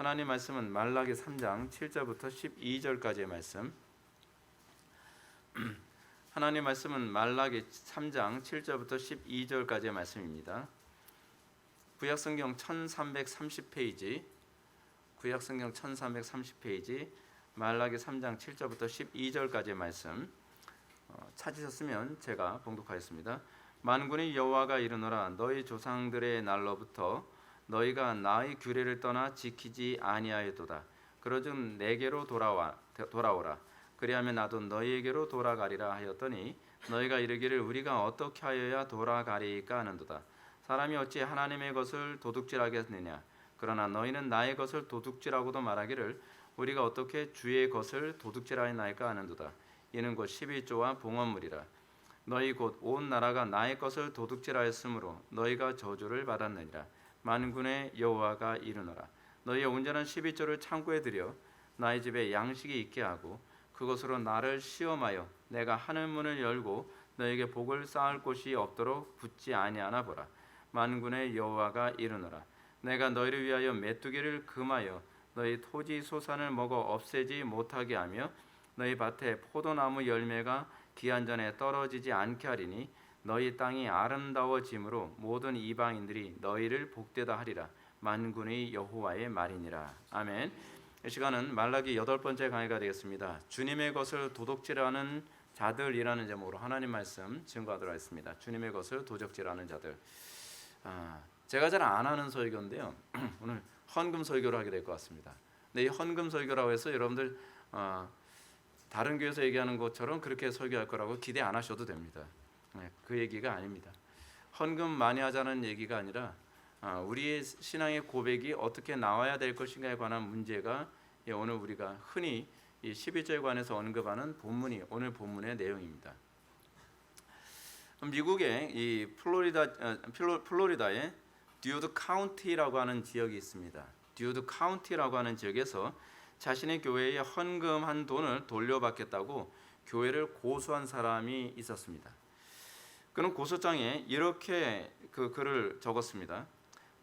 하나님 말씀은 말라기 3장 7절부터 12절까지의 말씀. 하나님 말씀은 말라기 3장 7절부터 12절까지의 말씀입니다. 구약성경 1330페이지, 구약성경 1330페이지, 말라기 3장 7절부터 12절까지의 말씀 찾으셨으면 제가 봉독하겠습니다. 만군의 여호와가 이르노라. 너희 조상들의 날로부터 너희가 나의 규례를 떠나 지키지 아니하였도다. 그러즉 내게로 돌아오라. 그리하면 나도 너희에게로 돌아가리라 하였더니 너희가 이르기를 우리가 어떻게 하여야 돌아가리까 하는도다. 사람이 어찌 하나님의 것을 도둑질하겠느냐. 그러나 너희는 나의 것을 도둑질하고도 말하기를 우리가 어떻게 주의 것을 도둑질하였나이까 하는도다. 이는 곧 11조와 봉헌물이라. 너희 곧 온 나라가 나의 것을 도둑질하였으므로 너희가 저주를 받았느니라. 만군의 여호와가 이르노라. 너희의 온전한 12조를 창고에 들여 나의 집에 양식이 있게 하고 그것으로 나를 시험하여 내가 하늘 문을 열고 너에게 복을 쌓을 곳이 없도록 붙지 아니하나 보라. 만군의 여호와가 이르노라. 내가 너희를 위하여 메뚜기를 금하여 너희 토지 소산을 먹어 없애지 못하게 하며 너희 밭에 포도나무 열매가 기한 전에 떨어지지 않게 하리니 너희 땅이 아름다워짐으로 모든 이방인들이 너희를 복되다 하리라. 만군의 여호와의 말이니라. 아멘. 이 시간은 말라기 8번째 강의가 되겠습니다. 주님의 것을 도둑질하는 자들이라는 제목으로 하나님 말씀 증거하도록 하겠습니다. 주님의 것을 도둑질하는 자들. 제가 잘 안 하는 설교인데요. 오늘 헌금 설교를 하게 될 것 같습니다. 근데 이 헌금 설교라고 해서 여러분들 다른 교회에서 얘기하는 것처럼 그렇게 설교할 거라고 기대 안 하셔도 됩니다. 그 얘기가 아닙니다. 헌금 많이 하자는 얘기가 아니라 우리의 신앙의 고백이 어떻게 나와야 될 것인가에 관한 문제가 오늘 우리가 흔히 이 11절에 관해서 언급하는 본문이 오늘 본문의 내용입니다. 미국의 이 플로리다의 듀드 카운티라고 하는 지역이 있습니다. 듀드 카운티라고 하는 지역에서 자신의 교회에 헌금한 돈을 돌려받겠다고 교회를 고소한 사람이 있었습니다. 그는 고소장에 이렇게 그 글을 적었습니다.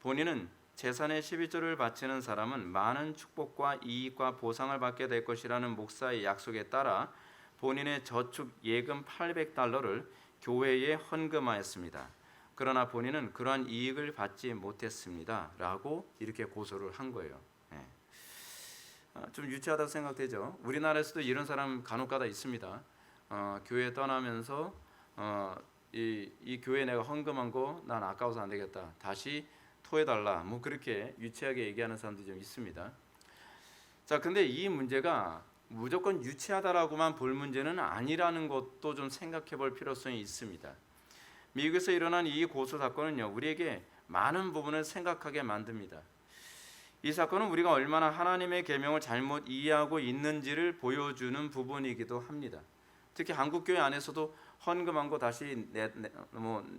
본인은 재산의 11조를 바치는 사람은 많은 축복과 이익과 보상을 받게 될 것이라는 목사의 약속에 따라 본인의 저축 예금 $800를 교회에 헌금하였습니다. 그러나 본인은 그러한 이익을 받지 못했습니다. 라고 이렇게 고소를 한 거예요. 좀 유치하다고 생각되죠. 우리나라에서도 이런 사람 간혹가다 있습니다. 교회 떠나면서 이 교회에 내가 헌금한 거 난 아까워서 안 되겠다. 다시 토해달라. 뭐 그렇게 유치하게 얘기하는 사람들이 좀 있습니다. 자, 근데 이 문제가 무조건 유치하다라고만 볼 문제는 아니라는 것도 좀 생각해 볼 필요성이 있습니다. 미국에서 일어난 이 고소 사건은요, 우리에게 많은 부분을 생각하게 만듭니다. 이 사건은 우리가 얼마나 하나님의 계명을 잘못 이해하고 있는지를 보여주는 부분이기도 합니다. 특히 한국교회 안에서도 헌금한 거 다시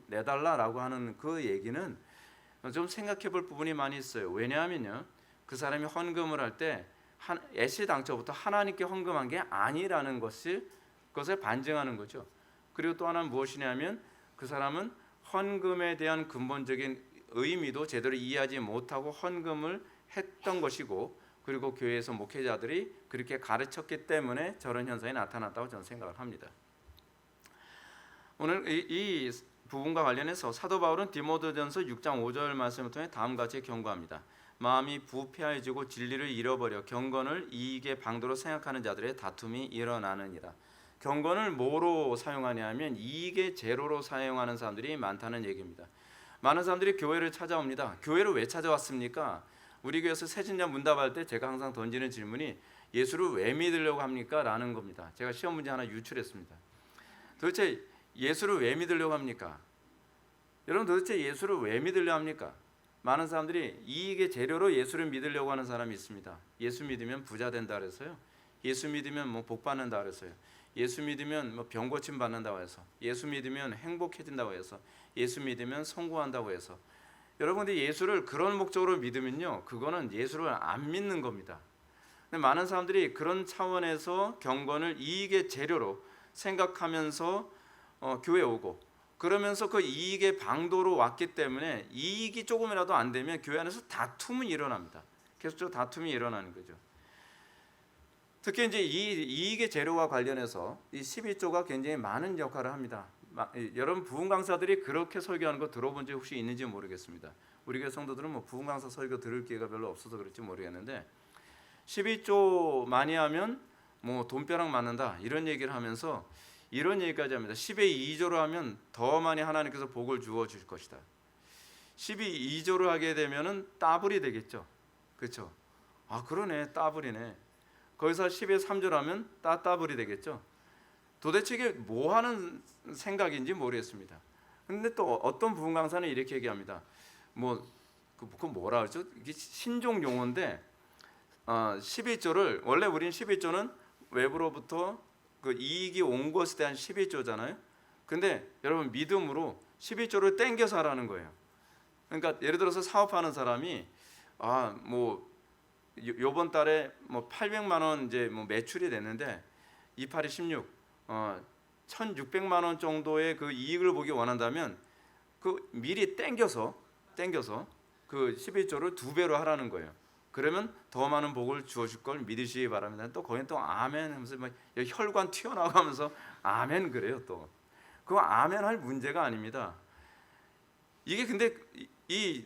내달라라고 하는 그 얘기는 좀 생각해 볼 부분이 많이 있어요. 왜냐하면요, 그 사람이 헌금을 할 때 애시당초부터 하나님께 헌금한 게 아니라는 것을 반증하는 거죠. 그리고 또 하나는 무엇이냐면 그 사람은 헌금에 대한 근본적인 의미도 제대로 이해하지 못하고 헌금을 했던 것이고, 그리고 교회에서 목회자들이 그렇게 가르쳤기 때문에 저런 현상이 나타났다고 저는 생각을 합니다. 오늘 이 부분과 관련해서 사도 바울은 디모데전서 6장 5절 말씀을 통해 다음과 같이 경고합니다. 마음이 부패해지고 진리를 잃어버려 경건을 이익의 방도로 생각하는 자들의 다툼이 일어나느니라. 경건을 뭐로 사용하냐면 이익의 재료로 사용하는 사람들이 많다는 얘기입니다. 많은 사람들이 교회를 찾아옵니다. 교회를 왜 찾아왔습니까? 우리 교회에서 새신자 문답할 때 제가 항상 던지는 질문이 예수를 왜 믿으려고 합니까? 라는 겁니다. 제가 시험 문제 하나 유출했습니다. 도대체 예수를 왜 믿으려고 합니까? 여러분, 도대체 예수를 왜 믿으려고 합니까? 많은 사람들이 이익의 재료로 예수를 믿으려고 하는 사람이 있습니다. 예수 믿으면 부자 된다 그래서요. 예수 믿으면 복 받는다 그래서요. 예수 믿으면 병 고침 받는다고 해서, 예수 믿으면 행복해진다고 해서, 예수 믿으면 성공한다고 해서. 여러분들이 예수를 그런 목적으로 믿으면요, 그거는 예수를 안 믿는 겁니다. 근데 많은 사람들이 그런 차원에서 경건을 이익의 재료로 생각하면서 교회에 오고, 그러면서 그 이익의 방도로 왔기 때문에 이익이 조금이라도 안 되면 교회 안에서 다툼이 일어납니다. 계속적으로 다툼이 일어나는 거죠. 특히 이제 이 이익의 재료와 관련해서 이 12조가 굉장히 많은 역할을 합니다. 여러분 부흥 강사들이 그렇게 설교하는 거 들어본 적 혹시 있는지 모르겠습니다. 우리 교회 성도들은 뭐 부흥 강사 설교 들을 기회가 별로 없어서 그럴지 모르겠는데 12조 많이 하면 뭐 돈벼락 맞는다 이런 얘기를 하면서 이런 얘기까지 합니다. 10의 2조로 하면 더 많이 하나님께서 복을 주어 주실 것이다. 10이 2조로 하게 되면은 따블이 되겠죠. 그렇죠? 아 그러네, 따블이네. 거기서 10의 3조로 하면 따블이 되겠죠. 도대체 이게 뭐 하는 생각인지 모르겠습니다. 근데 또 어떤 부흥 강사는 이렇게 얘기합니다. 그건 뭐라 그러죠? 이게 신종 용어인데 11조를 원래 우리는 11조는 외부로부터 그 이익이 온 것에 대한 11조잖아요. 근데 여러분 믿음으로 11조를 땡겨서 하라는 거예요. 그러니까 예를 들어서 사업하는 사람이 요번 달에 800만 원 이제 매출이 됐는데 28이 16 1,600만 원 정도의 그 이익을 보기 원한다면 그 미리 땡겨서 그 11조를 2배로 하라는 거예요. 그러면 더 많은 복을 주어줄 걸 믿으시기 바랍니다. 또 거긴 또 아멘 하면서 혈관 튀어나가면서 아멘 그래요. 또 그거 아멘 할 문제가 아닙니다. 이게 근데 이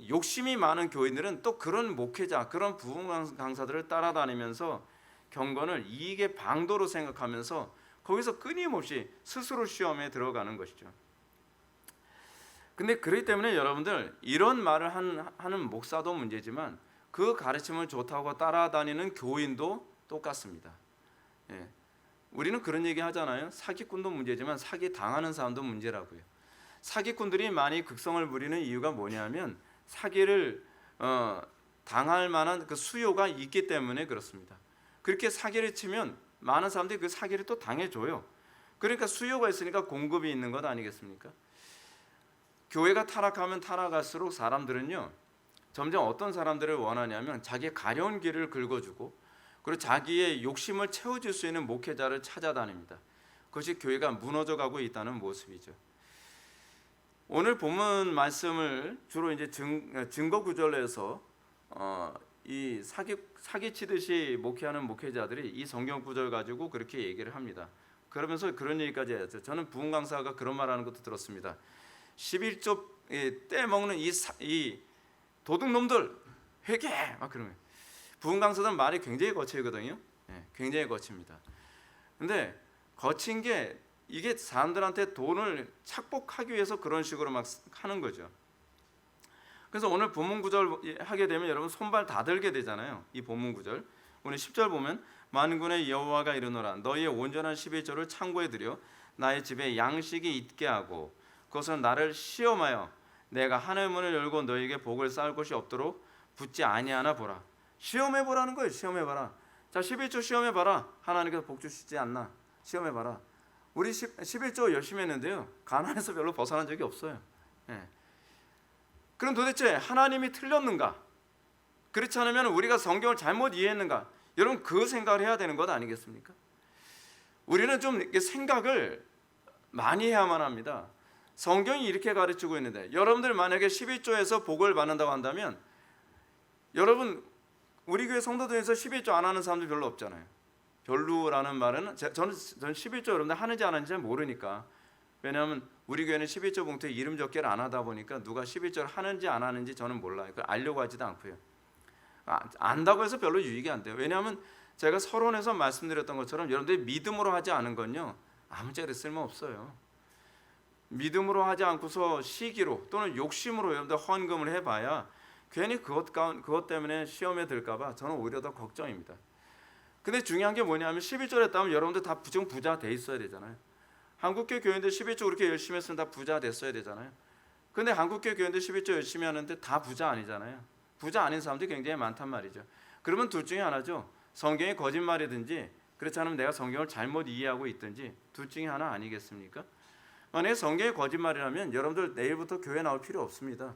욕심이 많은 교인들은 또 그런 목회자, 그런 부흥 강사들을 따라다니면서 경건을 이익의 방도로 생각하면서 거기서 끊임없이 스스로 시험에 들어가는 것이죠. 근데 그렇기 때문에 여러분들 이런 말을 하는 목사도 문제지만 그 가르침을 좋다고 따라다니는 교인도 똑같습니다. 예. 우리는 그런 얘기 하잖아요. 사기꾼도 문제지만 사기 당하는 사람도 문제라고요. 사기꾼들이 많이 극성을 부리는 이유가 뭐냐면 사기를 당할 만한 그 수요가 있기 때문에 그렇습니다. 그렇게 사기를 치면 많은 사람들이 그 사기를 또 당해줘요. 그러니까 수요가 있으니까 공급이 있는 것 아니겠습니까? 교회가 타락하면 타락할수록 사람들은요 점점 어떤 사람들을 원하냐면 자기의 가려운 길을 긁어주고 그리고 자기의 욕심을 채워줄 수 있는 목회자를 찾아다닙니다. 그것이 교회가 무너져가고 있다는 모습이죠. 오늘 본문 말씀을 주로 이제 증거 구절에서 이 사기 치듯이 목회하는 목회자들이 이 성경 구절 가지고 그렇게 얘기를 합니다. 그러면서 그런 얘기까지 했죠. 저는 부흥 강사가 그런 말하는 것도 들었습니다. 11조 떼먹는 이 도둑놈들 회개 막 그러면 부흥 강사들은 말이 굉장히 거칠거든요. 네, 굉장히 거칩니다. 근데 거친 게 이게 사람들한테 돈을 착복하기 위해서 그런 식으로 막 하는 거죠. 그래서 오늘 본문 구절 하게 되면 여러분 손발 다 들게 되잖아요. 이 본문 구절 오늘 10절 보면 만군의 여호와가 이르노라 너희의 온전한 11조를 창고에 들여 나의 집에 양식이 있게 하고 그것은 나를 시험하여 내가 하늘 문을 열고 너희에게 복을 쌓을 것이 없도록 붙지 아니하나 보라. 시험해 보라는 거예요. 시험해 봐라. 자 11조 시험해 봐라. 하나님께서 복 주시지 않나. 시험해 봐라. 우리 11조 열심히 했는데요. 가난해서 별로 벗어난 적이 없어요. 예. 그럼 도대체 하나님이 틀렸는가? 그렇지 않으면 우리가 성경을 잘못 이해했는가? 여러분 그 생각을 해야 되는 것 아니겠습니까? 우리는 좀 생각을 많이 해야만 합니다. 성경이 이렇게 가르치고 있는데 여러분들 만약에 11조에서 복을 받는다고 한다면 여러분 우리 교회 성도 중에서 11조 안 하는 사람들 별로 없잖아요. 별로라는 말은 저는 11조 여러분들 하는지 안 하는지 잘 모르니까. 왜냐하면 우리 교회는 11조 봉투에 이름 적기를 안 하다 보니까 누가 11조를 하는지 안 하는지 저는 몰라요. 그걸 알려고 하지도 않고요. 안다고 해서 별로 유익이 안 돼요. 왜냐하면 제가 서론에서 말씀드렸던 것처럼 여러분들이 믿음으로 하지 않은 건요 아무짝에도 쓸모없어요. 믿음으로 하지 않고서 시기로 또는 욕심으로 여러분들 헌금을 해봐야 괜히 그것 때문에 시험에 들까봐 저는 오히려 더 걱정입니다. 근데 중요한 게 뭐냐면 11조를 했다면 여러분들 다 부자 돼 있어야 되잖아요. 한국교회 교인들 11조 그렇게 열심히 했으면 다 부자 됐어야 되잖아요. 근데 한국교회 교인들 11조 열심히 하는데 다 부자 아니잖아요. 부자 아닌 사람들이 굉장히 많단 말이죠. 그러면 둘 중에 하나죠. 성경이 거짓말이든지 그렇지 않으면 내가 성경을 잘못 이해하고 있든지 둘 중에 하나 아니겠습니까? 만약에 성경이 거짓말이라면 여러분들 내일부터 교회 나올 필요 없습니다.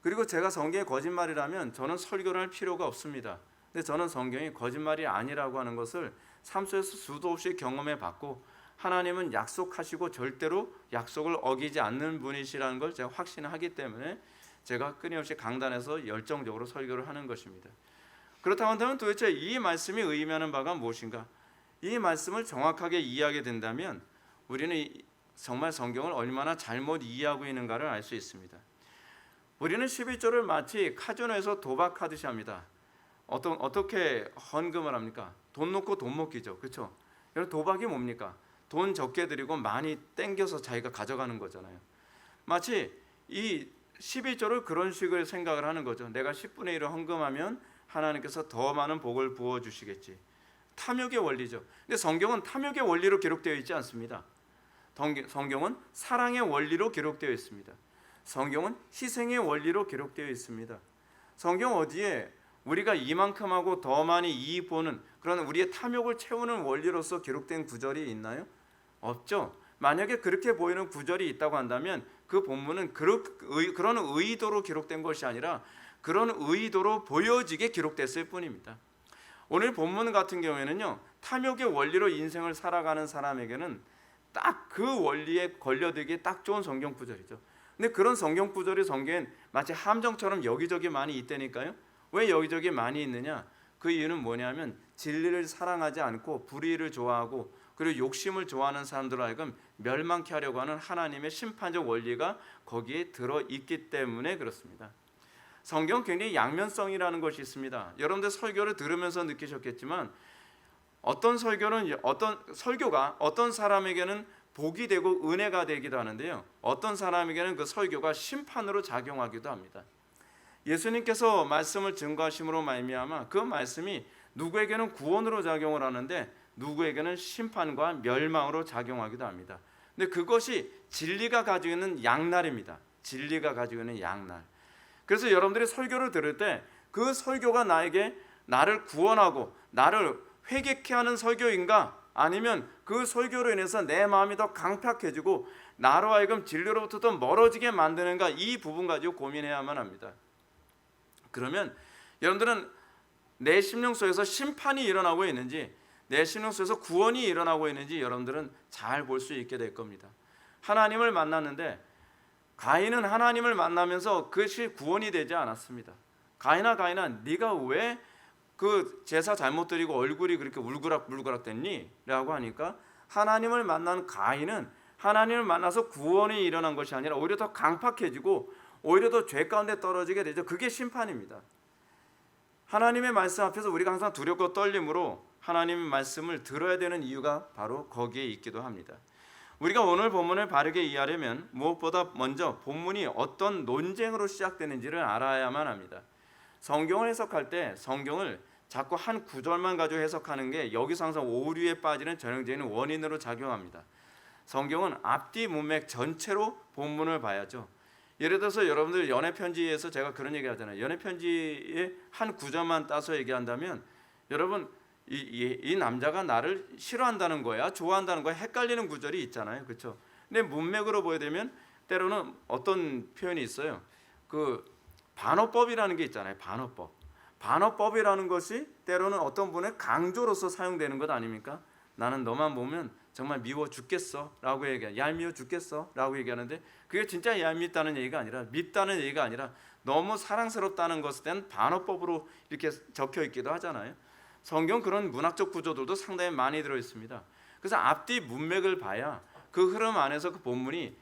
그리고 제가 성경이 거짓말이라면 저는 설교를 할 필요가 없습니다. 근데 저는 성경이 거짓말이 아니라고 하는 것을 삶 속에서 수도 없이 경험해 봤고 하나님은 약속하시고 절대로 약속을 어기지 않는 분이시라는 걸 제가 확신하기 때문에 제가 끊임없이 강단에서 열정적으로 설교를 하는 것입니다. 그렇다고 한다면 도대체 이 말씀이 의미하는 바가 무엇인가? 이 말씀을 정확하게 이해하게 된다면 우리는 정말 성경을 얼마나 잘못 이해하고 있는가를 알 수 있습니다. 우리는 11조를 마치 카지노에서 도박하듯이 합니다. 어떻게 헌금을 합니까? 돈 놓고 돈 먹기죠. 그렇죠? 여러분, 도박이 뭡니까? 돈 적게 드리고 많이 땡겨서 자기가 가져가는 거잖아요. 마치 이 11조를 그런 식으로 생각을 하는 거죠. 내가 10분의 1을 헌금하면 하나님께서 더 많은 복을 부어주시겠지. 탐욕의 원리죠. 근데 성경은 탐욕의 원리로 기록되어 있지 않습니다. 성경은 사랑의 원리로 기록되어 있습니다. 성경은 희생의 원리로 기록되어 있습니다. 성경 어디에 우리가 이만큼 하고 더 많이 이익 보는 그런 우리의 탐욕을 채우는 원리로서 기록된 구절이 있나요? 없죠. 만약에 그렇게 보이는 구절이 있다고 한다면 그 본문은 그런 의도로 기록된 것이 아니라 그런 의도로 보여지게 기록됐을 뿐입니다. 오늘 본문 같은 경우에는요, 탐욕의 원리로 인생을 살아가는 사람에게는 딱 그 원리에 걸려들기 딱 좋은 성경 구절이죠. 근데 그런 성경 구절이 성경엔 마치 함정처럼 여기저기 많이 있다니까요. 왜 여기저기 많이 있느냐? 그 이유는 뭐냐면 진리를 사랑하지 않고 불의를 좋아하고 그리고 욕심을 좋아하는 사람들로 하여금 멸망케 하려고 하는 하나님의 심판적 원리가 거기에 들어있기 때문에 그렇습니다. 성경 굉장히 양면성이라는 것이 있습니다. 여러분들 설교를 들으면서 느끼셨겠지만 어떤 설교가 어떤 사람에게는 복이 되고 은혜가 되기도 하는데요, 어떤 사람에게는 그 설교가 심판으로 작용하기도 합니다. 예수님께서 말씀을 증거하심으로 말미암아 그 말씀이 누구에게는 구원으로 작용을 하는데 누구에게는 심판과 멸망으로 작용하기도 합니다. 근데 그것이 진리가 가지고 있는 양날입니다. 진리가 가지고 있는 양날. 그래서 여러분들이 설교를 들을 때 그 설교가 나를 구원하고 나를 회개케 하는 설교인가, 아니면 그 설교로 인해서 내 마음이 더 강팍해지고 나로 하여금 진리로부터 더 멀어지게 만드는가, 이 부분 가지고 고민해야만 합니다. 그러면 여러분들은 내 심령 속에서 심판이 일어나고 있는지, 내 심령 속에서 구원이 일어나고 있는지 여러분들은 잘 볼 수 있게 될 겁니다. 하나님을 만났는데 가인은 하나님을 만나면서 그것이 구원이 되지 않았습니다. 가인아 네가 왜 그 제사 잘못 드리고 얼굴이 그렇게 울그락불그락 됐니? 라고 하니까 하나님을 만난 가인은 하나님을 만나서 구원이 일어난 것이 아니라 오히려 더 강팍해지고 오히려 더 죄 가운데 떨어지게 되죠. 그게 심판입니다. 하나님의 말씀 앞에서 우리가 항상 두렵고 떨림으로 하나님의 말씀을 들어야 되는 이유가 바로 거기에 있기도 합니다. 우리가 오늘 본문을 바르게 이해하려면 무엇보다 먼저 본문이 어떤 논쟁으로 시작되는지를 알아야만 합니다. 성경을 해석할 때 성경을 자꾸 한 구절만 가지고 해석하는 게 여기서 항상 오류에 빠지는 전형적인 원인으로 작용합니다. 성경은 앞뒤 문맥 전체로 본문을 봐야죠. 예를 들어서 여러분들 연애편지에서 제가 그런 얘기 하잖아요. 연애편지의 한 구절만 따서 얘기한다면 여러분 이 남자가 나를 싫어한다는 거야, 좋아한다는 거야, 헷갈리는 구절이 있잖아요. 그렇죠? 근데 문맥으로 보게 되면 때로는 어떤 표현이 있어요. 그 반어법이라는 게 있잖아요. 반어법이라는 것이 때로는 어떤 분의 강조로서 사용되는 것 아닙니까? 나는 너만 보면 정말 미워 죽겠어 라고 얘기해. 얄미워 죽겠어 라고 얘기하는데 그게 진짜 얄밉다는 얘기가 아니라 밉다는 얘기가 아니라 너무 사랑스럽다는 것에 대한 반어법으로 이렇게 적혀 있기도 하잖아요. 성경 그런 문학적 구조들도 상당히 많이 들어 있습니다. 그래서 앞뒤 문맥을 봐야 그 흐름 안에서 그 본문이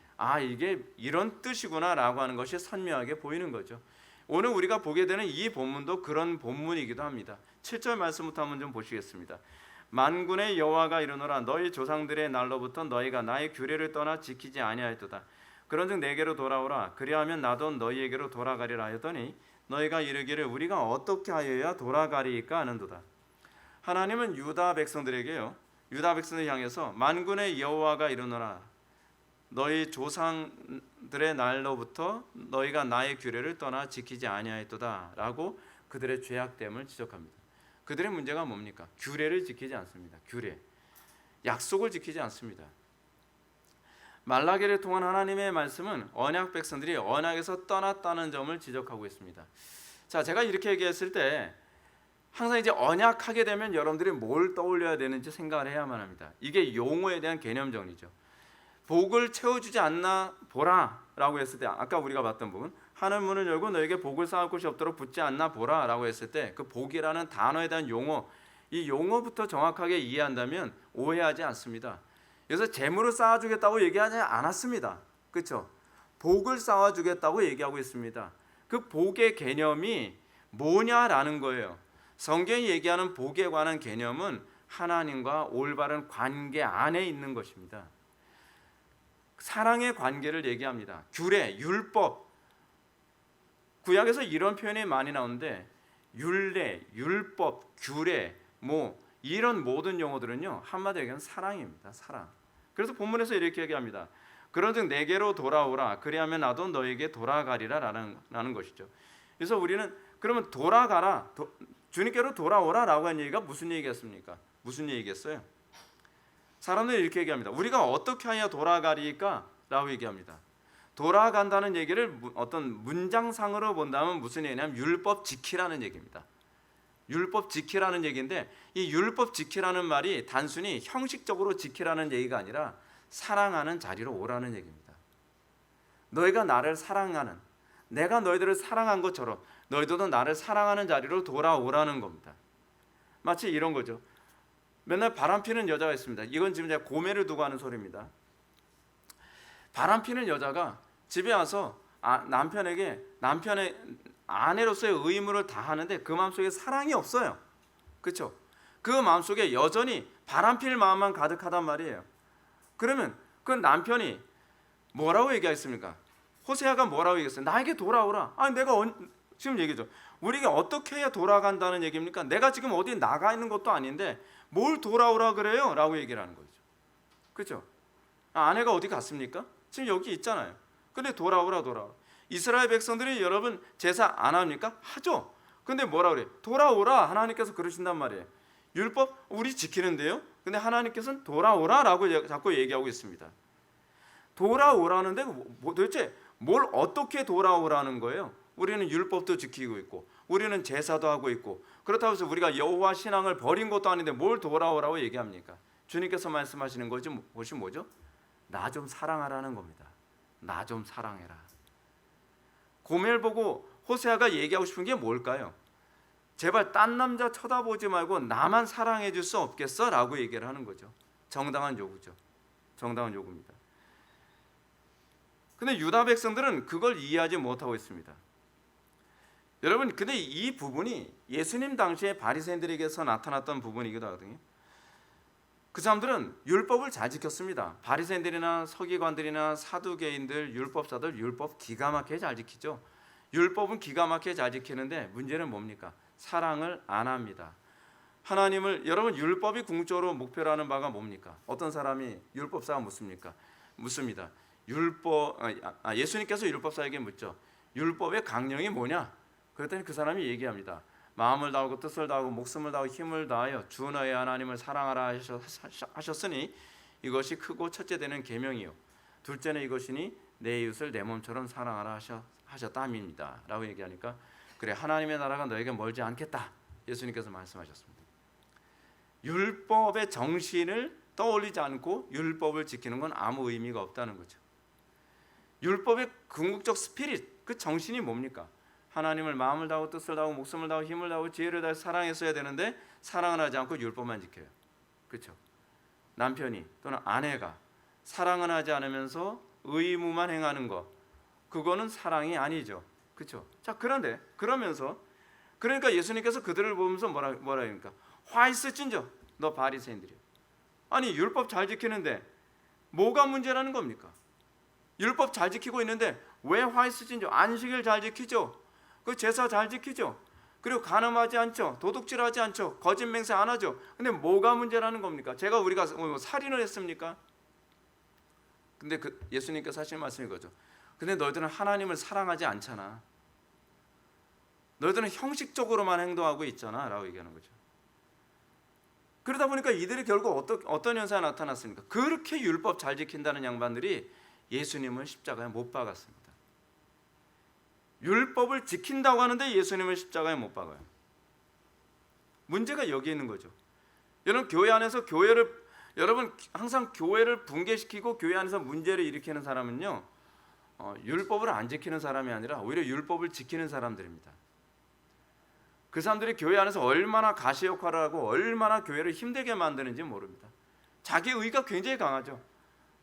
이게 이런 뜻이구나 라고 하는 것이 선명하게 보이는 거죠. 오늘 우리가 보게 되는 이 본문도 그런 본문이기도 합니다. 7절 말씀부터 한번 좀 보시겠습니다. 만군의 여호와가 이르노라 너희 조상들의 날로부터 너희가 나의 규례를 떠나 지키지 아니하였도다. 그런즉 내게로 돌아오라. 그리하면 나도 너희에게로 돌아가리라 하였더니 너희가 이르기를 우리가 어떻게 하여야 돌아가리이까 하는도다. 하나님은 유다 백성들에게요, 유다 백성을 향해서 만군의 여호와가 이르노라 너희 조상들의 날로부터 너희가 나의 규례를 떠나 지키지 아니하였도다 라고 그들의 죄악됨을 지적합니다. 그들의 문제가 뭡니까? 규례를 지키지 않습니다. 규례, 약속을 지키지 않습니다. 말라기를 통한 하나님의 말씀은 언약 백성들이 언약에서 떠났다는 점을 지적하고 있습니다. 자, 제가 이렇게 얘기했을 때 항상 이제 언약하게 되면 여러분들이 뭘 떠올려야 되는지 생각을 해야만 합니다. 이게 용어에 대한 개념 정리죠. 복을 채워주지 않나 보라 라고 했을 때 아까 우리가 봤던 부분, 하늘 문을 열고 너에게 복을 쌓을 곳이 없도록 붙지 않나 보라 라고 했을 때 그 복이라는 단어에 대한 용어, 이 용어부터 정확하게 이해한다면 오해하지 않습니다. 그래서 재물을 쌓아주겠다고 얘기하지 않았습니다. 그렇죠? 복을 쌓아주겠다고 얘기하고 있습니다. 그 복의 개념이 뭐냐라는 거예요. 성경이 얘기하는 복에 관한 개념은 하나님과 올바른 관계 안에 있는 것입니다. 사랑의 관계를 얘기합니다. 규례, 율법. 구약에서 이런 표현이 많이 나오는데 율례, 율법, 규례 뭐 이런 모든 용어들은요 한마디로 얘기하면 사랑입니다. 사랑. 그래서 본문에서 이렇게 얘기합니다. 그런즉 내게로 돌아오라 그리하면 나도 너에게 돌아가리라 라는 것이죠. 그래서 우리는 그러면 돌아가라, 주님께로 돌아오라 라고 한 얘기가 무슨 얘기겠습니까? 무슨 얘기겠어요? 사람들이 이렇게 얘기합니다. 우리가 어떻게 하여 돌아가리까? 라고 얘기합니다. 돌아간다는 얘기를 어떤 문장상으로 본다면 무슨 얘기냐면 율법 지키라는 얘기입니다. 율법 지키라는 얘기인데 이 율법 지키라는 말이 단순히 형식적으로 지키라는 얘기가 아니라 사랑하는 자리로 오라는 얘기입니다. 너희가 나를 사랑하는, 내가 너희들을 사랑한 것처럼 너희들도 나를 사랑하는 자리로 돌아오라는 겁니다. 마치 이런 거죠. 맨날 바람피는 여자가 있습니다. 이건 지금 제가 고매를 두고 하는 소리입니다. 바람피는 여자가 집에 와서 남편의 아내로서의 의무를 다하는데 그 마음속에 사랑이 없어요. 그렇죠? 그 마음속에 여전히 바람필 마음만 가득하단 말이에요. 그러면 그 남편이 뭐라고 얘기했습니까? 호세아가 뭐라고 얘기했어요? 나에게 돌아오라. 아니 내가 지금 얘기죠. 우리가 어떻게 해야 돌아간다는 얘기입니까? 내가 지금 어디 나가 있는 것도 아닌데 뭘 돌아오라 그래요? 라고 얘기를 하는 거죠. 그렇죠? 아내가 어디 갔습니까? 지금 여기 있잖아요. 근데 돌아오라. 이스라엘 백성들이 여러분 제사 안 합니까? 하죠. 근데 뭐라 그래요? 돌아오라. 하나님께서 그러신단 말이에요. 율법 우리 지키는데요. 근데 하나님께서는 돌아오라라고 자꾸 얘기하고 있습니다. 돌아오라는데 도대체 뭘 어떻게 돌아오라는 거예요? 우리는 율법도 지키고 있고 우리는 제사도 하고 있고 그렇다고 해서 우리가 여호와 신앙을 버린 것도 아닌데 뭘 돌아오라고 얘기합니까? 주님께서 말씀하시는 것이 뭐죠? 나 좀 사랑하라는 겁니다. 나 좀 사랑해라. 고멜 보고 호세아가 얘기하고 싶은 게 뭘까요? 제발 딴 남자 쳐다보지 말고 나만 사랑해 줄 수 없겠어? 라고 얘기를 하는 거죠. 정당한 요구죠. 정당한 요구입니다. 근데 유다 백성들은 그걸 이해하지 못하고 있습니다. 여러분, 근데 이 부분이 예수님 당시에 바리새인들에게서 나타났던 부분이기도 하거든요. 그 사람들은 율법을 잘 지켰습니다. 바리새인들이나 서기관들이나 사두개인들, 율법사들 율법 기가 막히게 잘 지키죠. 율법은 기가 막히게 잘 지키는데 문제는 뭡니까? 사랑을 안 합니다. 하나님을 여러분 율법이 궁극적으로 목표로 하는 바가 뭡니까? 어떤 사람이 율법사가 묻습니다. 예수님께서 율법사에게 묻죠. 율법의 강령이 뭐냐? 그랬더니 그 사람이 얘기합니다. 마음을 다하고 뜻을 다하고 목숨을 다하고 힘을 다하여 주 너의 하나님을 사랑하라 하셨으니 이것이 크고 첫째 되는 계명이요 둘째는 이것이니 내 이웃을 내 몸처럼 사랑하라 하셨다입니다 라고 얘기하니까 그래 하나님의 나라가 너에게 멀지 않겠다 예수님께서 말씀하셨습니다. 율법의 정신을 떠올리지 않고 율법을 지키는 건 아무 의미가 없다는 거죠. 율법의 궁극적 스피릿, 그 정신이 뭡니까? 하나님을 마음을 다하고 뜻을 다하고 목숨을 다하고 힘을 다하고 지혜를 다해 사랑했어야 되는데 사랑을 하지 않고 율법만 지켜요. 그렇죠? 남편이 또는 아내가 사랑을 하지 않으면서 의무만 행하는 것, 그거는 사랑이 아니죠. 그렇죠? 자, 그런데 그러면서 그러니까 예수님께서 그들을 보면서 뭐라 합니까? 화 있을진저 너 바리새인들이요. 아니 율법 잘 지키는데 뭐가 문제라는 겁니까? 율법 잘 지키고 있는데 왜 화 있을진저? 안식일 잘 지키죠. 그 제사 잘 지키죠. 그리고 간음하지 않죠. 도둑질하지 않죠. 거짓 맹세 안 하죠. 근데 뭐가 문제라는 겁니까? 우리가 살인을 했습니까? 근데 예수님께서 하신 말씀이 거죠. 근데 너희들은 하나님을 사랑하지 않잖아. 너희들은 형식적으로만 행동하고 있잖아 라고 얘기하는 거죠. 그러다 보니까 이들이 결국 어떤 현상이 나타났습니까? 그렇게 율법 잘 지킨다는 양반들이 예수님을 십자가에 못 박았습니다. 율법을 지킨다고 하는데 예수님을 십자가에 못 박아요. 문제가 여기 있는 거죠. 여러분 교회 안에서 여러분 항상 교회를 붕괴시키고 교회 안에서 문제를 일으키는 사람은요 율법을 안 지키는 사람이 아니라 오히려 율법을 지키는 사람들입니다. 그 사람들이 교회 안에서 얼마나 가시 역할을 하고 얼마나 교회를 힘들게 만드는지 모릅니다. 자기 의가 굉장히 강하죠.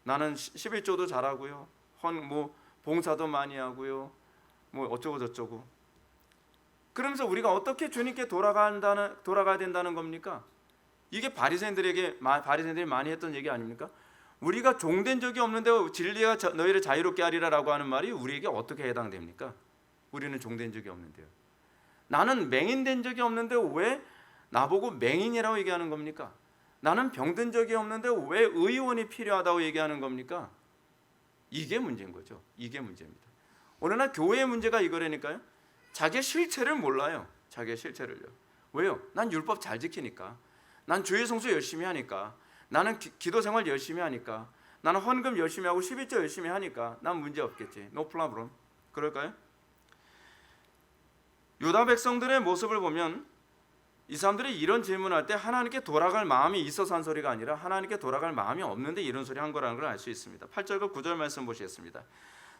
나는 11조도 잘하고요, 봉사도 많이 하고요, 어쩌고 저쩌고. 그러면서 우리가 어떻게 주님께 돌아가야 된다는 겁니까? 이게 바리새인들이 많이 했던 얘기 아닙니까? 우리가 종된 적이 없는데 진리가 너희를 자유롭게 하리라라고 하는 말이 우리에게 어떻게 해당됩니까? 우리는 종된 적이 없는데요. 나는 맹인된 적이 없는데 왜 나보고 맹인이라고 얘기하는 겁니까? 나는 병든 적이 없는데 왜 의원이 필요하다고 얘기하는 겁니까? 이게 문제인 거죠. 이게 문제입니다. 오늘날 교회의 문제가 이거라니까요. 자기의 실체를 몰라요. 자기의 실체를요. 왜요? 난 율법 잘 지키니까, 난 주의 성수 열심히 하니까, 나는 기도 생활 열심히 하니까, 나는 헌금 열심히 하고 11조 열심히 하니까 난 문제 없겠지. No problem. 그럴까요? 유다 백성들의 모습을 보면 이 사람들이 이런 질문할 때 하나님께 돌아갈 마음이 있어서 한 소리가 아니라 하나님께 돌아갈 마음이 없는데 이런 소리 한 거라는 걸 알 수 있습니다. 8절과 9절 말씀 보시겠습니다.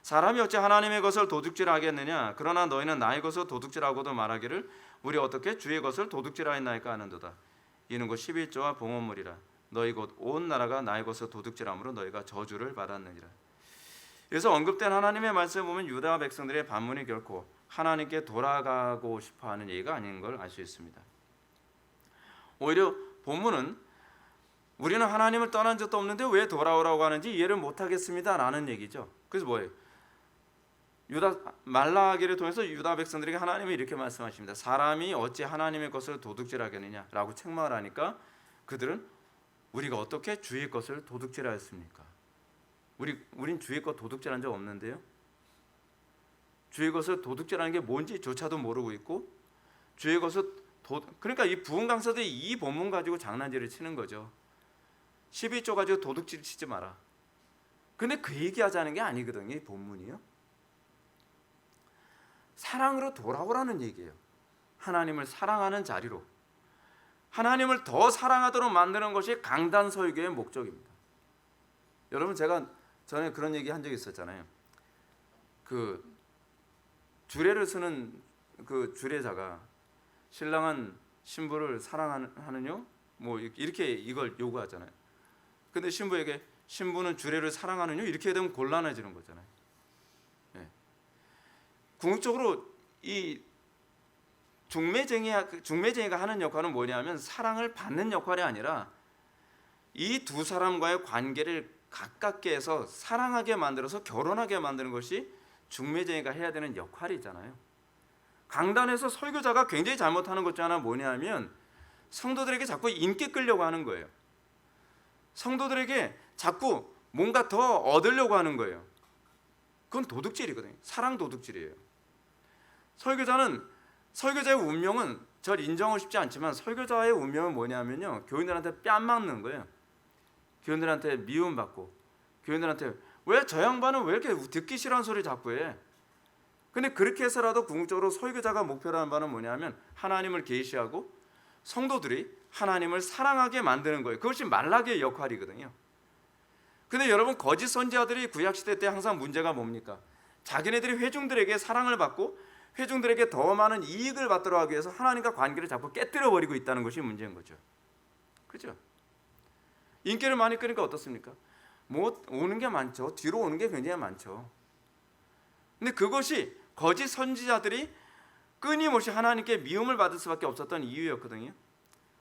사람이 어찌 하나님의 것을 도둑질하겠느냐? 그러나 너희는 나의 것을 도둑질하고도 말하기를 우리 어떻게 주의 것을 도둑질하였나이까 하는도다. 이는 곧 11조와 봉헌물이라. 너희 곧 온 나라가 나의 것을 도둑질함으로 너희가 저주를 받았느니라. 그래서 언급된 하나님의 말씀을 보면 유다 백성들의 반문이 결코 하나님께 돌아가고 싶어하는 얘기가 아닌 걸 알 수 있습니다. 오히려 본문은 우리는 하나님을 떠난 적도 없는데 왜 돌아오라고 하는지 이해를 못하겠습니다라는 얘기죠. 그래서 뭐예요? 말라기를 통해서 유다 백성들에게 하나님이 이렇게 말씀하십니다. 사람이 어찌 하나님의 것을 도둑질하겠느냐라고 책망을 하니까 그들은 우리가 어떻게 주의 것을 도둑질하였습니까? 우린 주의 것 도둑질한 적 없는데요. 주의 것을 도둑질하는 게 뭔지조차도 모르고 있고 주의 것을 그러니까 이 부흥 강사들이 이 본문 가지고 장난질을 치는 거죠. 12조 가지고 도둑질 치지 마라. 근데 그 얘기하자는 게 아니거든요. 이 본문이요. 사랑으로 돌아오라는 얘기예요. 하나님을 사랑하는 자리로, 하나님을 더 사랑하도록 만드는 것이 강단 설교의 목적입니다. 여러분, 제가 전에 그런 얘기 한 적이 있었잖아요. 그 주례를 쓰는 그 주례자가 신랑은 신부를 사랑하느뇨? 이렇게 이걸 요구하잖아요. 근데 신부에게 신부는 주례를 사랑하느뇨? 이렇게 되면 곤란해지는 거잖아요. 네. 궁극적으로 이 중매쟁이가 하는 역할은 뭐냐면 사랑을 받는 역할이 아니라 이 두 사람과의 관계를 가깝게 해서 사랑하게 만들어서 결혼하게 만드는 것이 중매쟁이가 해야 되는 역할이잖아요. 강단에서 설교자가 굉장히 잘못하는 것 중 하나 뭐냐면 성도들에게 자꾸 인기 끌려고 하는 거예요. 성도들에게 자꾸 뭔가 더 얻으려고 하는 거예요. 그건 도둑질이거든요. 사랑 도둑질이에요. 설교자의 운명은 절 인정하고 싶지 않지만 설교자의 운명은 뭐냐면요, 교인들한테 뺨 맞는 거예요. 교인들한테 미움받고, 교인들한테 왜 저 양반은 왜 이렇게 듣기 싫어하는 소리 자꾸 해. 근데 그렇게 해서라도 궁극적으로 설교자가 목표로 하는 바는 뭐냐면 하나님을 계시하고 성도들이 하나님을 사랑하게 만드는 거예요. 그것이 말라기의 역할이거든요. 근데 여러분, 거짓 선지자들이 구약시대 때 항상 문제가 뭡니까? 자기네들이 회중들에게 사랑을 받고 회중들에게 더 많은 이익을 받도록 하기 위해서 하나님과 관계를 자꾸 깨뜨려버리고 있다는 것이 문제인 거죠. 그죠? 인기를 많이 끄니까 어떻습니까? 오는 게 많죠. 뒤로 오는 게 굉장히 많죠. 근데 그것이 거짓 선지자들이 끊임없이 하나님께 미움을 받을 수밖에 없었던 이유였거든요.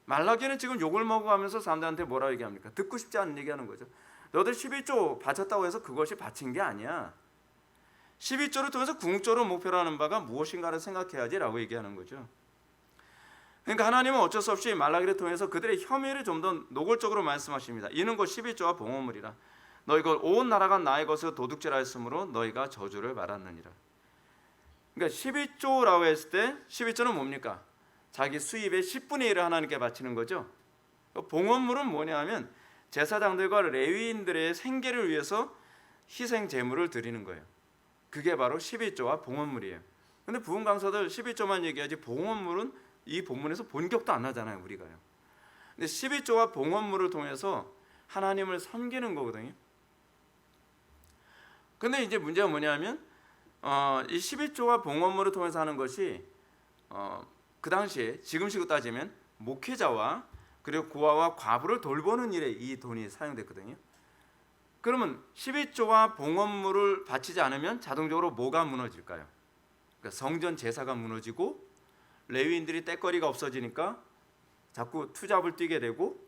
말라기는 지금 욕을 먹어가면서 사람들한테 뭐라고 얘기합니까? 듣고 싶지 않은 얘기하는 거죠. 너들 11조 바쳤다고 해서 그것이 바친 게 아니야. 11조를 통해서 궁극적으로 목표로 하는 바가 무엇인가를 생각해야지 라고 얘기하는 거죠. 그러니까 하나님은 어쩔 수 없이 말라기를 통해서 그들의 혐의를 좀 더 노골적으로 말씀하십니다. 이는 곧 11조와 봉헌물이라. 너희 곧 온 나라가 나의 것을 도둑질하였으므로 너희가 저주를 받았느니라. 그러니까 11조라고 했을 때 11조는 뭡니까? 자기 수입의 10분의 1을 하나님께 바치는 거죠. 봉헌물은 뭐냐면 제사장들과 레위인들의 생계를 위해서 희생 제물을 드리는 거예요. 그게 바로 11조와 봉헌물이에요. 근데 부흥 강사들 11조만 얘기하지 봉헌물은 이 본문에서 본 격도 안 나잖아요, 우리가요. 근데 11조와 봉헌물을 통해서 하나님을 섬기는 거거든요. 근데 이제 문제가 뭐냐면 이 11조와 봉헌물을 통해서 하는 것이 그 당시에 지금식으로 따지면 목회자와 그리고 고아와 과부를 돌보는 일에 이 돈이 사용됐거든요. 그러면 11조와 봉헌물을 바치지 않으면 자동적으로 뭐가 무너질까요? 그러니까 성전 제사가 무너지고 레위인들이 떼거리가 없어지니까 자꾸 투잡을 뛰게 되고,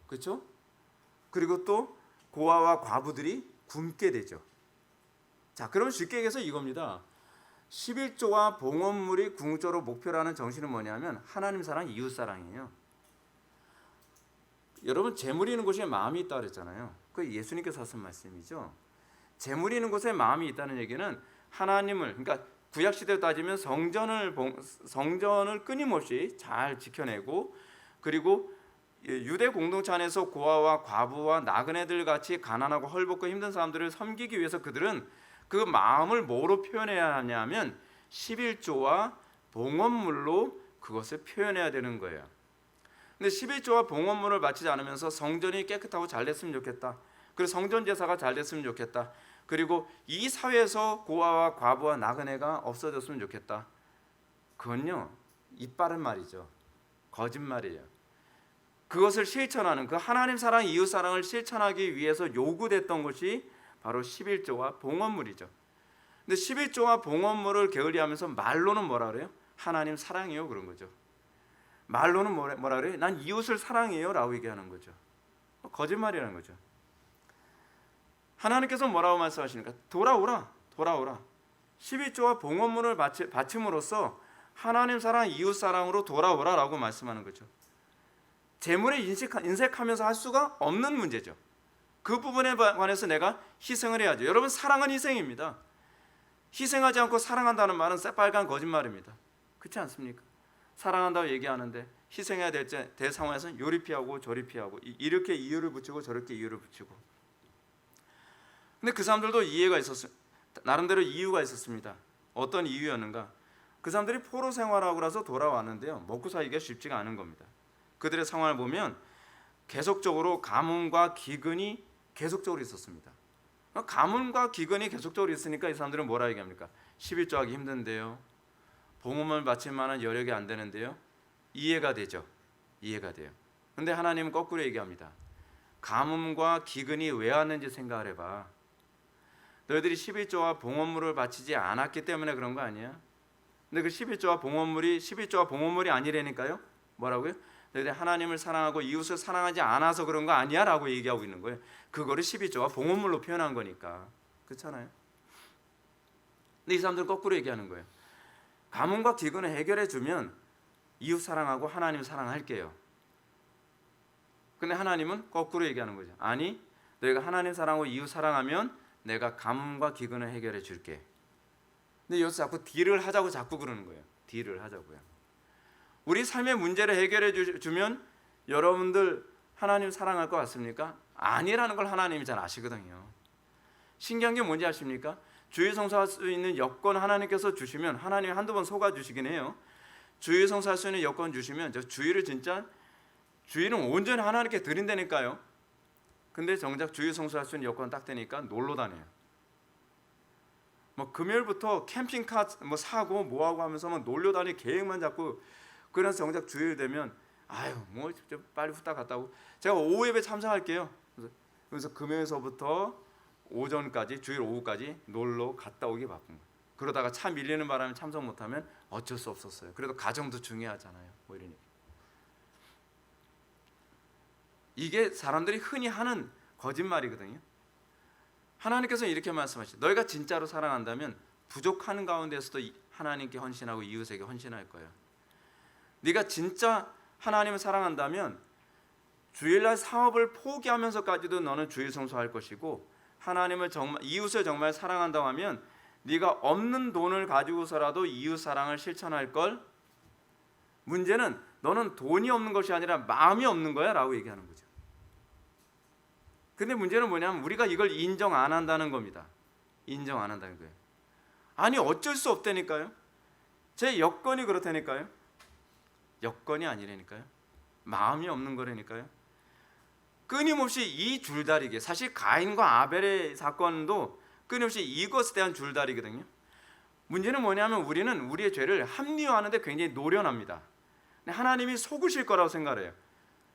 그렇죠? 그리고 또 고아와 과부들이 굶게 되죠. 자, 그럼 쉽게 얘기해서 이겁니다. 11조와 봉헌물이 궁극적으로 목표로 하는 정신은 뭐냐면 하나님 사랑, 이웃 사랑이에요. 여러분, 재물이 있는 곳에 마음이 있다 그랬잖아요. 그 예수님께서 하신 말씀이죠. 재물이 있는 곳에 마음이 있다는 얘기는 하나님을, 그러니까 구약 시대로 따지면 성전을 끊임없이 잘 지켜내고, 그리고 유대 공동체 안에서 고아와 과부와 나그네들 같이 가난하고 헐벗고 힘든 사람들을 섬기기 위해서 그들은 그 마음을 뭐로 표현해야 하냐면 11조와 봉헌물로 그것을 표현해야 되는 거예요. 근데 11조와 봉헌물을 바치지 않으면서 성전이 깨끗하고 잘 됐으면 좋겠다. 그리고 성전 제사가 잘 됐으면 좋겠다. 그리고 이 사회에서 고아와 과부와 나그네가 없어졌으면 좋겠다. 그건요, 입 바른 말이죠. 거짓말이에요. 그것을 실천하는, 그 하나님 사랑, 이웃 사랑을 실천하기 위해서 요구됐던 것이 바로 11조와 봉헌물이죠. 근데 11조와 봉헌물을 게을리하면서 말로는 뭐라 그래요? 하나님 사랑해요, 그런 거죠. 말로는 뭐라 그래요? 난 이웃을 사랑해요 라고 얘기하는 거죠. 거짓말이라는 거죠. 하나님께서 뭐라고 말씀하시니까 돌아오라. 11조와 봉헌물을 바침으로써 하나님 사랑, 이웃 사랑으로 돌아오라 라고 말씀하는 거죠. 재물에 인색하면서 할 수가 없는 문제죠. 그 부분에 관해서 내가 희생을 해야죠. 여러분, 사랑은 희생입니다. 희생하지 않고 사랑한다는 말은 새빨간 거짓말입니다. 그렇지 않습니까? 사랑한다고 얘기하는데 희생해야 될 상황에서는 요리 피하고 저리 피하고, 이렇게 이유를 붙이고 저렇게 이유를 붙이고. 근데 그 사람들도 이해가 있었어요. 나름대로 이유가 있었습니다. 어떤 이유였는가? 그 사람들이 포로 생활하고 나서 돌아왔는데요, 먹고 살기가 쉽지가 않은 겁니다. 그들의 상황을 보면 계속적으로 가뭄과 기근이 계속적으로 있었습니다. 가뭄과 기근이 계속적으로 있으니까 이 사람들은 뭐라 얘기합니까? 11조 하기 힘든데요, 봉헌물 바칠 만한 여력이 안 되는데요. 이해가 되죠. 이해가 돼요. 근데 하나님은 거꾸로 얘기합니다. 가뭄과 기근이 왜 왔는지 생각을 해봐. 너희들이 11조와 봉헌물을 바치지 않았기 때문에 그런 거 아니야? 근데 그 11조와 봉헌물이 아니라니까요. 뭐라고요? 너희들이 하나님을 사랑하고 이웃을 사랑하지 않아서 그런 거 아니야? 라고 얘기하고 있는 거예요. 그거를 12조와 봉헌물로 표현한 거니까. 그렇잖아요. 근데 이 사람들은 거꾸로 얘기하는 거예요. 가뭄과 기근을 해결해 주면 이웃 사랑하고 하나님 사랑할게요. 근데 하나님은 거꾸로 얘기하는 거죠. 아니, 너희가 하나님 사랑하고 이웃 사랑하면 내가 가뭄과 기근을 해결해 줄게. 근데 여기서 자꾸 딜을 하자고 자꾸 그러는 거예요. 딜을 하자고요. 우리 삶의 문제를 해결해 주면 여러분들 하나님 사랑할 것 같습니까? 아니라는 걸 하나님이 잘 아시거든요. 신기한 게 뭔지 아십니까? 주일 성수할 수 있는 여건 하나님께서 주시면, 하나님이 한두 번 속아 주시긴 해요. 주일 성수할 수 있는 여건 주시면 저 주일은 온전히 하나님께 드린다니까요. 근데 정작 주일 성수할 수 있는 여건 딱 되니까 놀러 다녀요. 뭐 금요일부터 캠핑카 사고 뭐하고 하면서 놀러 다닐 계획만 잡고, 그래서 정작 주일 되면 아유 뭐 빨리 후딱 갔다 오고, 제가 오후 예배 참석할게요. 그래서 금요일서부터 오전까지, 주일 오후까지 놀러 갔다 오기 바쁜 거예요. 그러다가 차 밀리는 바람에 참석 못하면 어쩔 수 없었어요. 그래도 가정도 중요하잖아요. 뭐 이러니까. 이게 사람들이 흔히 하는 거짓말이거든요. 하나님께서 이렇게 말씀하시죠. 너희가 진짜로 사랑한다면 부족한 가운데서도 하나님께 헌신하고 이웃에게 헌신할 거예요. 네가 진짜 하나님을 사랑한다면 주일날 사업을 포기하면서까지도 너는 주일 성수할 것이고, 하나님을 정말, 이웃을 정말 사랑한다고 하면 네가 없는 돈을 가지고서라도 이웃 사랑을 실천할 걸. 문제는 너는 돈이 없는 것이 아니라 마음이 없는 거야 라고 얘기하는 거죠. 근데 문제는 뭐냐면 우리가 이걸 인정 안 한다는 겁니다. 인정 안 한다는 거예요. 아니 어쩔 수 없다니까요. 제 여건이 그렇다니까요. 여건이 아니라니까요. 마음이 없는 거라니까요. 끊임없이 이 줄다리기, 사실 가인과 아벨의 사건도 끊임없이 이것에 대한 줄다리거든요. 문제는 뭐냐면 우리는 우리의 죄를 합리화하는데 굉장히 노련합니다. 근데 하나님이 속으실 거라고 생각해요.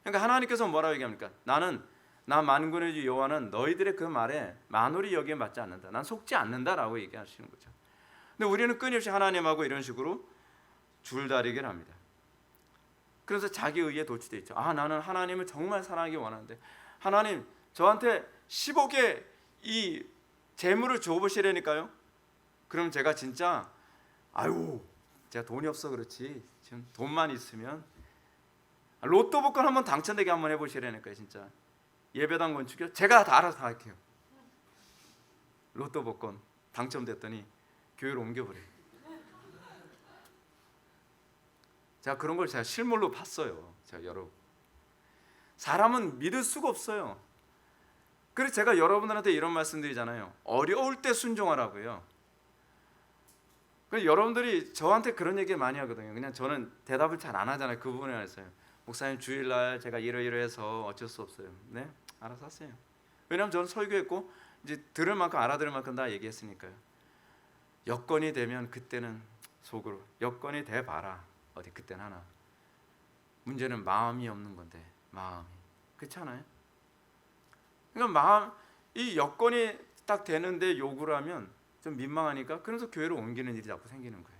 그러니까 하나님께서 뭐라고 얘기합니까? 나 만군의 주 여호와는 너희들의 그 말에 만홀히 여기에 맞지 않는다. 난 속지 않는다라고 얘기하시는 거죠. 근데 우리는 끊임없이 하나님하고 이런 식으로 줄다리기를 합니다. 그래서 자기 의에 도취되어 있죠. 나는 하나님을 정말 사랑하기 원하는데 하나님 저한테 10억의 이 재물을 줘보시라니까요. 그럼 제가 진짜 제가 돈이 없어 그렇지 지금 돈만 있으면 로또 복권 한번 당첨되게 한번 해보시라니까요. 진짜 예배당 건축이요? 제가 다 알아서 다 할게요. 로또 복권 당첨됐더니 교회로 옮겨버려요. 제가 그런 걸 제가 실물로 봤어요. 제가 여러분 사람은 믿을 수가 없어요. 그래서 제가 여러분들한테 이런 말씀드리잖아요. 어려울 때 순종하라고요. 그래서 여러분들이 저한테 그런 얘기 많이 하거든요. 그냥 저는 대답을 잘 안 하잖아요. 그 부분에 대해서요. 목사님 주일날 제가 이러이러해서 어쩔 수 없어요. 네, 알아서 하세요. 왜냐하면 저는 설교했고 이제 들을 만큼 알아들을 만큼 다 얘기했으니까요. 여건이 되면 그때는 속으로 여건이 돼 봐라. 어디 그때는 하나. 문제는 마음이 없는 건데 마음이 그렇잖아요. 그러니까 이 여건이 딱 되는데 요구를 하면 좀 민망하니까 그래서 교회로 옮기는 일이 자꾸 생기는 거예요.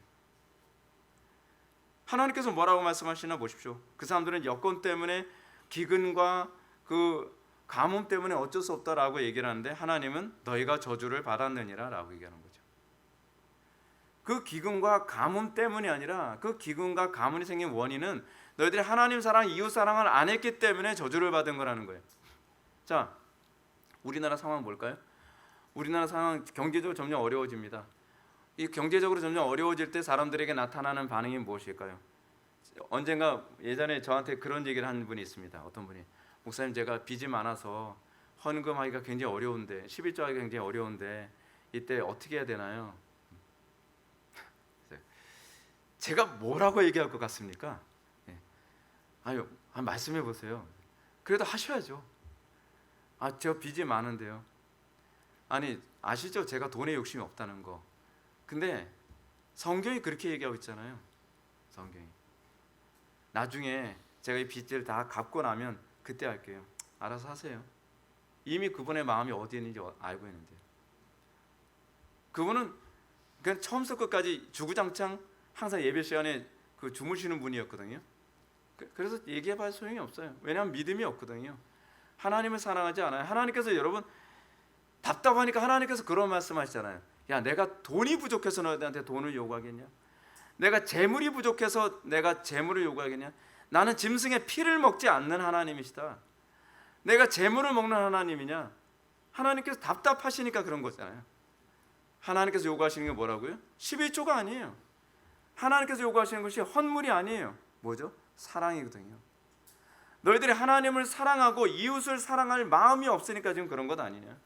하나님께서 뭐라고 말씀하시나 보십시오. 그 사람들은 여건 때문에 기근과 그 가뭄 때문에 어쩔 수 없다라고 얘기를 하는데 하나님은 너희가 저주를 받았느니라 라고 얘기하는 거죠. 그 기근과 가뭄 때문이 아니라 그 기근과 가뭄이 생긴 원인은 너희들이 하나님 사랑, 이웃 사랑을 안 했기 때문에 저주를 받은 거라는 거예요. 자, 우리나라 상황 뭘까요? 우리나라 상황 경제적으로 점점 어려워집니다. 이 경제적으로 점점 어려워질 때 사람들에게 나타나는 반응이 무엇일까요? 언젠가 예전에 저한테 그런 얘기를 한 분이 있습니다. 어떤 분이 목사님 제가 빚이 많아서 헌금하기가 굉장히 어려운데 11조 하기가 굉장히 어려운데 이때 어떻게 해야 되나요? 제가 뭐라고 얘기할 것 같습니까? 말씀해 보세요. 그래도 하셔야죠. 저 빚이 많은데요. 아시죠? 제가 돈에 욕심이 없다는 거. 근데 성경이 그렇게 얘기하고 있잖아요. 성경이 나중에 제가 이 빚을 다 갚고 나면 그때 할게요. 알아서 하세요. 이미 그분의 마음이 어디에 있는지 알고 있는데요. 그분은 그냥 처음부터 끝까지 주구장창 항상 예배 시간에 그 주무시는 분이었거든요. 그래서 얘기해봐야 소용이 없어요. 왜냐하면 믿음이 없거든요. 하나님을 사랑하지 않아요. 하나님께서 여러분 답답하니까 하나님께서 그런 말씀하시잖아요. 야, 내가 돈이 부족해서 너희한테 돈을 요구하겠냐? 내가 재물이 부족해서 내가 재물을 요구하겠냐? 나는 짐승의 피를 먹지 않는 하나님이시다. 내가 재물을 먹는 하나님이냐? 하나님께서 답답하시니까 그런 거잖아요. 하나님께서 요구하시는 게 뭐라고요? 11조가 아니에요. 하나님께서 요구하시는 것이 헌물이 아니에요. 뭐죠? 사랑이거든요. 너희들이 하나님을 사랑하고 이웃을 사랑할 마음이 없으니까 지금 그런 것 아니냐?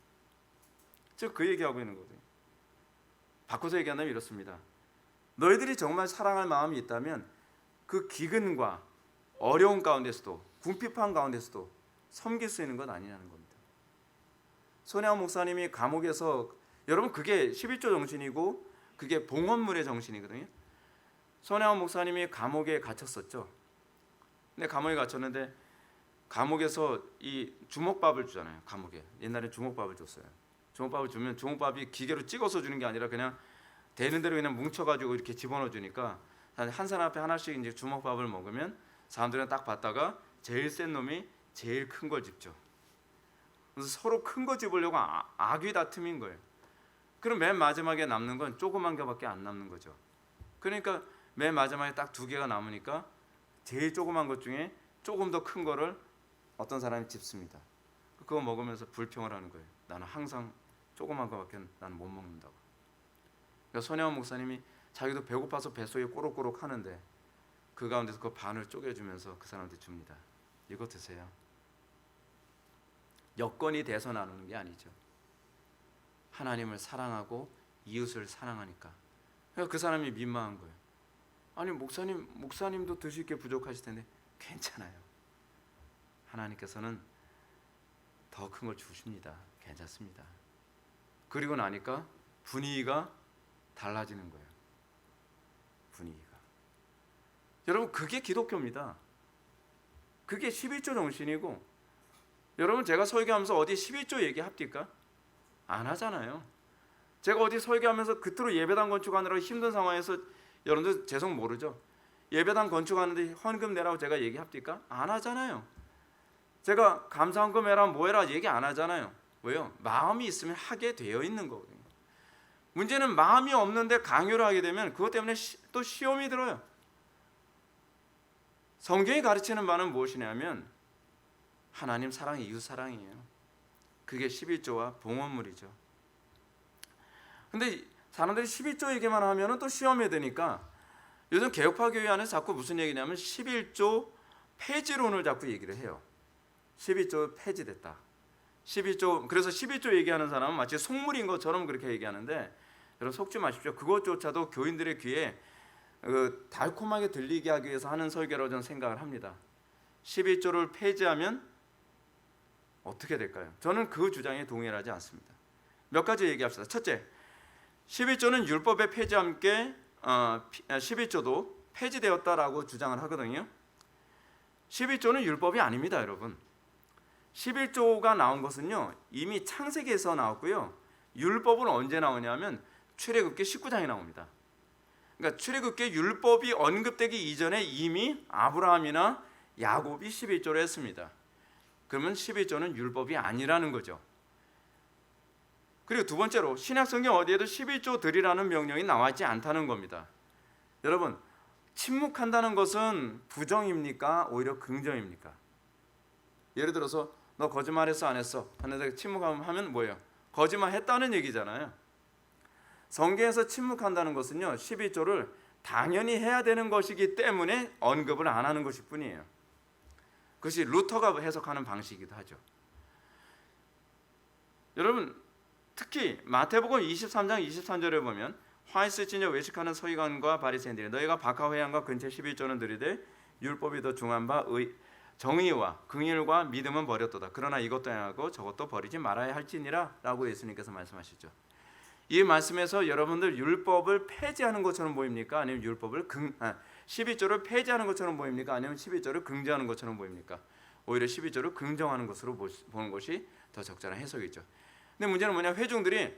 즉 그 얘기하고 있는 거거든요. 바꿔서 얘기한다면 이렇습니다. 너희들이 정말 사랑할 마음이 있다면 그 기근과 어려운 가운데서도 궁핍한 가운데서도 섬길 수 있는 것 아니냐는 겁니다. 손혜원 목사님이 감옥에서 여러분 그게 11조 정신이고 그게 봉헌물의 정신이거든요. 손혜원 목사님이 감옥에 갇혔었죠. 근데 감옥에 갇혔는데 감옥에서 이 주먹밥을 주잖아요. 감옥에 옛날에 주먹밥을 줬어요. 주먹밥을 주면 주먹밥이 기계로 찍어서 주는 게 아니라 그냥 되는 대로 그냥 뭉쳐가지고 이렇게 집어넣어 주니까 한 사람 앞에 하나씩 이제 주먹밥을 먹으면 사람들은 딱 봤다가 제일 센 놈이 제일 큰 걸 집죠. 그래서 서로 큰 거 집으려고 악의 다툼인 거예요. 그럼 맨 마지막에 남는 건 조그만 개밖에 안 남는 거죠. 그러니까 맨 마지막에 딱 2개가 남으니까 제일 조그만 것 중에 조금 더 큰 거를 어떤 사람이 집습니다. 그거 먹으면서 불평을 하는 거예요. 나는 항상 조그만 거밖에 나는 못 먹는다고. 그러니까 손혜원 목사님이 자기도 배고파서 뱃속이 꼬록꼬록 하는데 그 가운데서 그 반을 쪼개주면서 그 사람한테 줍니다. 이거 드세요. 여건이 돼서 나누는 게 아니죠. 하나님을 사랑하고 이웃을 사랑하니까. 그러니까 그 사람이 민망한 거예요. 아니 목사님도 드실 게 부족하실 텐데 괜찮아요. 하나님께서는 더 큰 걸 주십니다. 괜찮습니다. 그리고 나니까 분위기가 달라지는 거예요. 분위기가. 여러분, 그게 기독교입니다. 그게 11조 정신이고, 여러분, 제가 설교하면서 어디 11조 얘기합니까? 안 하잖아요. 제가 어디 설교하면서 그토록 예배당 건축하느라고 힘든 상황에서, 여러분들 죄송 모르죠? 예배당 건축하는데 헌금 내라고 제가 얘기합니까? 안 하잖아요. 제가 감사헌금 해라 뭐 해라 얘기 안 하잖아요. 왜요? 마음이 있으면 하게 되어 있는 거거든요. 문제는 마음이 없는데 강요를 하게 되면 그것 때문에 또 시험이 들어요. 성경이 가르치는 바는 무엇이냐면 하나님 사랑, 이웃 사랑이에요. 그게 11조와 봉헌물이죠. 근데 사람들이 11조 얘기만 하면 또 시험이 되니까 요즘 개혁파 교회 안에서 자꾸 무슨 얘기냐면 11조 폐지론을 자꾸 얘기를 해요. 11조 폐지됐다. 11조, 그래서 11조 얘기하는 사람은 마치 속물인 것처럼 그렇게 얘기하는데, 여러분 속지 마십시오. 그것조차도 교인들의 귀에 달콤하게 들리게 하기 위해서 하는 설교라고 저는 생각을 합니다. 11조를 폐지하면 어떻게 될까요? 저는 그 주장에 동의하지 않습니다. 몇 가지 얘기합시다. 첫째, 11조는 율법의 폐지와 함께 11조도 폐지되었다라고 주장을 하거든요. 11조는 율법이 아닙니다, 여러분. 11조가 나온 것은요, 이미 창세기에서 나왔고요. 율법은 언제 나오냐면 출애굽기 19장에 나옵니다. 그러니까 출애굽기 율법이 언급되기 이전에 이미 아브라함이나 야곱이 11조를 했습니다. 그러면 11조는 율법이 아니라는 거죠. 그리고 두 번째로 신약성경 어디에도 11조 드리라는 명령이 나와 있지 않다는 겁니다. 여러분, 침묵한다는 것은 부정입니까? 오히려 긍정입니까? 예를 들어서 너 거짓말했어 안 했어? 하는데 침묵하면 뭐예요? 거짓말했다는 얘기잖아요. 성경에서 침묵한다는 것은요, 12조를 당연히 해야 되는 것이기 때문에 언급을 안 하는 것일 뿐이에요. 그것이 루터가 해석하는 방식이기도 하죠. 여러분, 특히 마태복음 23장 23절에 보면 화이스 지녀 외식하는 서기관과 바리새인들이 너희가 박하회양과 근처 11조는 드리되 율법이 더 중한 바 정의와 긍휼과 믿음은 버렸도다. 그러나 이것도 행하고 저것도 버리지 말아야 할지니라 라고 예수님께서 말씀하시죠. 이 말씀에서 여러분들 율법을 폐지하는 것처럼 보입니까? 아니면 12조를 폐지하는 것처럼 보입니까? 아니면 12조를 긍정하는 것처럼 보입니까? 오히려 12조를 긍정하는 것으로 보는 것이 더 적절한 해석이죠. 근데 문제는 뭐냐, 회중들이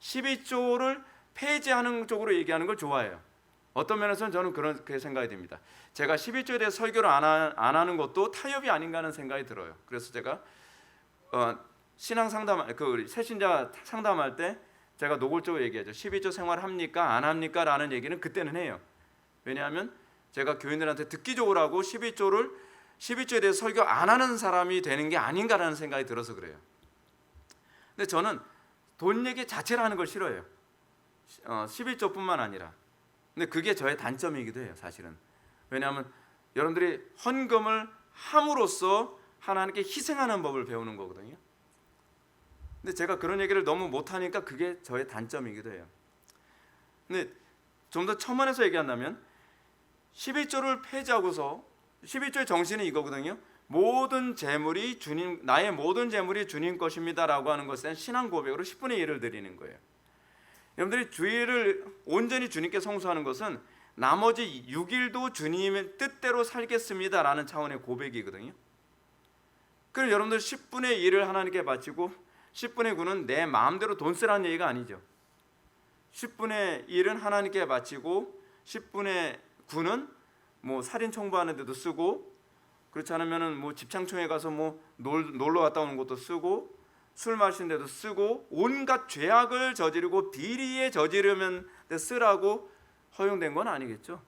12조를 폐지하는 쪽으로 얘기하는 걸 좋아해요. 어떤 면에서는 저는 그렇게 생각이 됩니다. 제가 11조에 대해 설교를 안 하는 것도 타협이 아닌가 하는 생각이 들어요. 그래서 제가 신앙 상담, 우리 새신자 상담할 때 제가 노골적으로 얘기하죠. 12조 생활 합니까? 안 합니까? 라는 얘기는 그때는 해요. 왜냐하면 제가 교인들한테 듣기적으로 하고 11조에 대해서 설교 안 하는 사람이 되는 게 아닌가라는 생각이 들어서 그래요. 근데 저는 돈 얘기 자체를 하는 걸 싫어해요. 11조뿐만 아니라. 근데 그게 저의 단점이기도 해요, 사실은. 왜냐하면 여러분들이 헌금을 함으로써 하나님께 희생하는 법을 배우는 거거든요. 근데 제가 그런 얘기를 너무 못하니까 그게 저의 단점이기도 해요. 근데 좀 더 첨언해서 얘기한다면 11조를 폐지하고서 11조의 정신은 이거거든요. 나의 모든 재물이 주님 것입니다라고 하는 것은 신앙 고백으로 10분의 1을 드리는 거예요. 여러분들이 주일을 온전히 주님께 성수하는 것은 나머지 6일도 주님의 뜻대로 살겠습니다라는 차원의 고백이거든요. 그럼 여러분들 10분의 1을 하나님께 바치고 10분의 9는 내 마음대로 돈 쓰라는 얘기가 아니죠. 10분의 1은 하나님께 바치고 10분의 9는 뭐 살인 청부하는 데도 쓰고, 그렇지 않으면은 뭐 집창총회 가서 뭐 놀러 갔다 오는 것도 쓰고, 술 마시는 데도 쓰고, 온갖 죄악을 저지르고 비리에 저지르면 쓰라고 허용된 건 아니겠죠.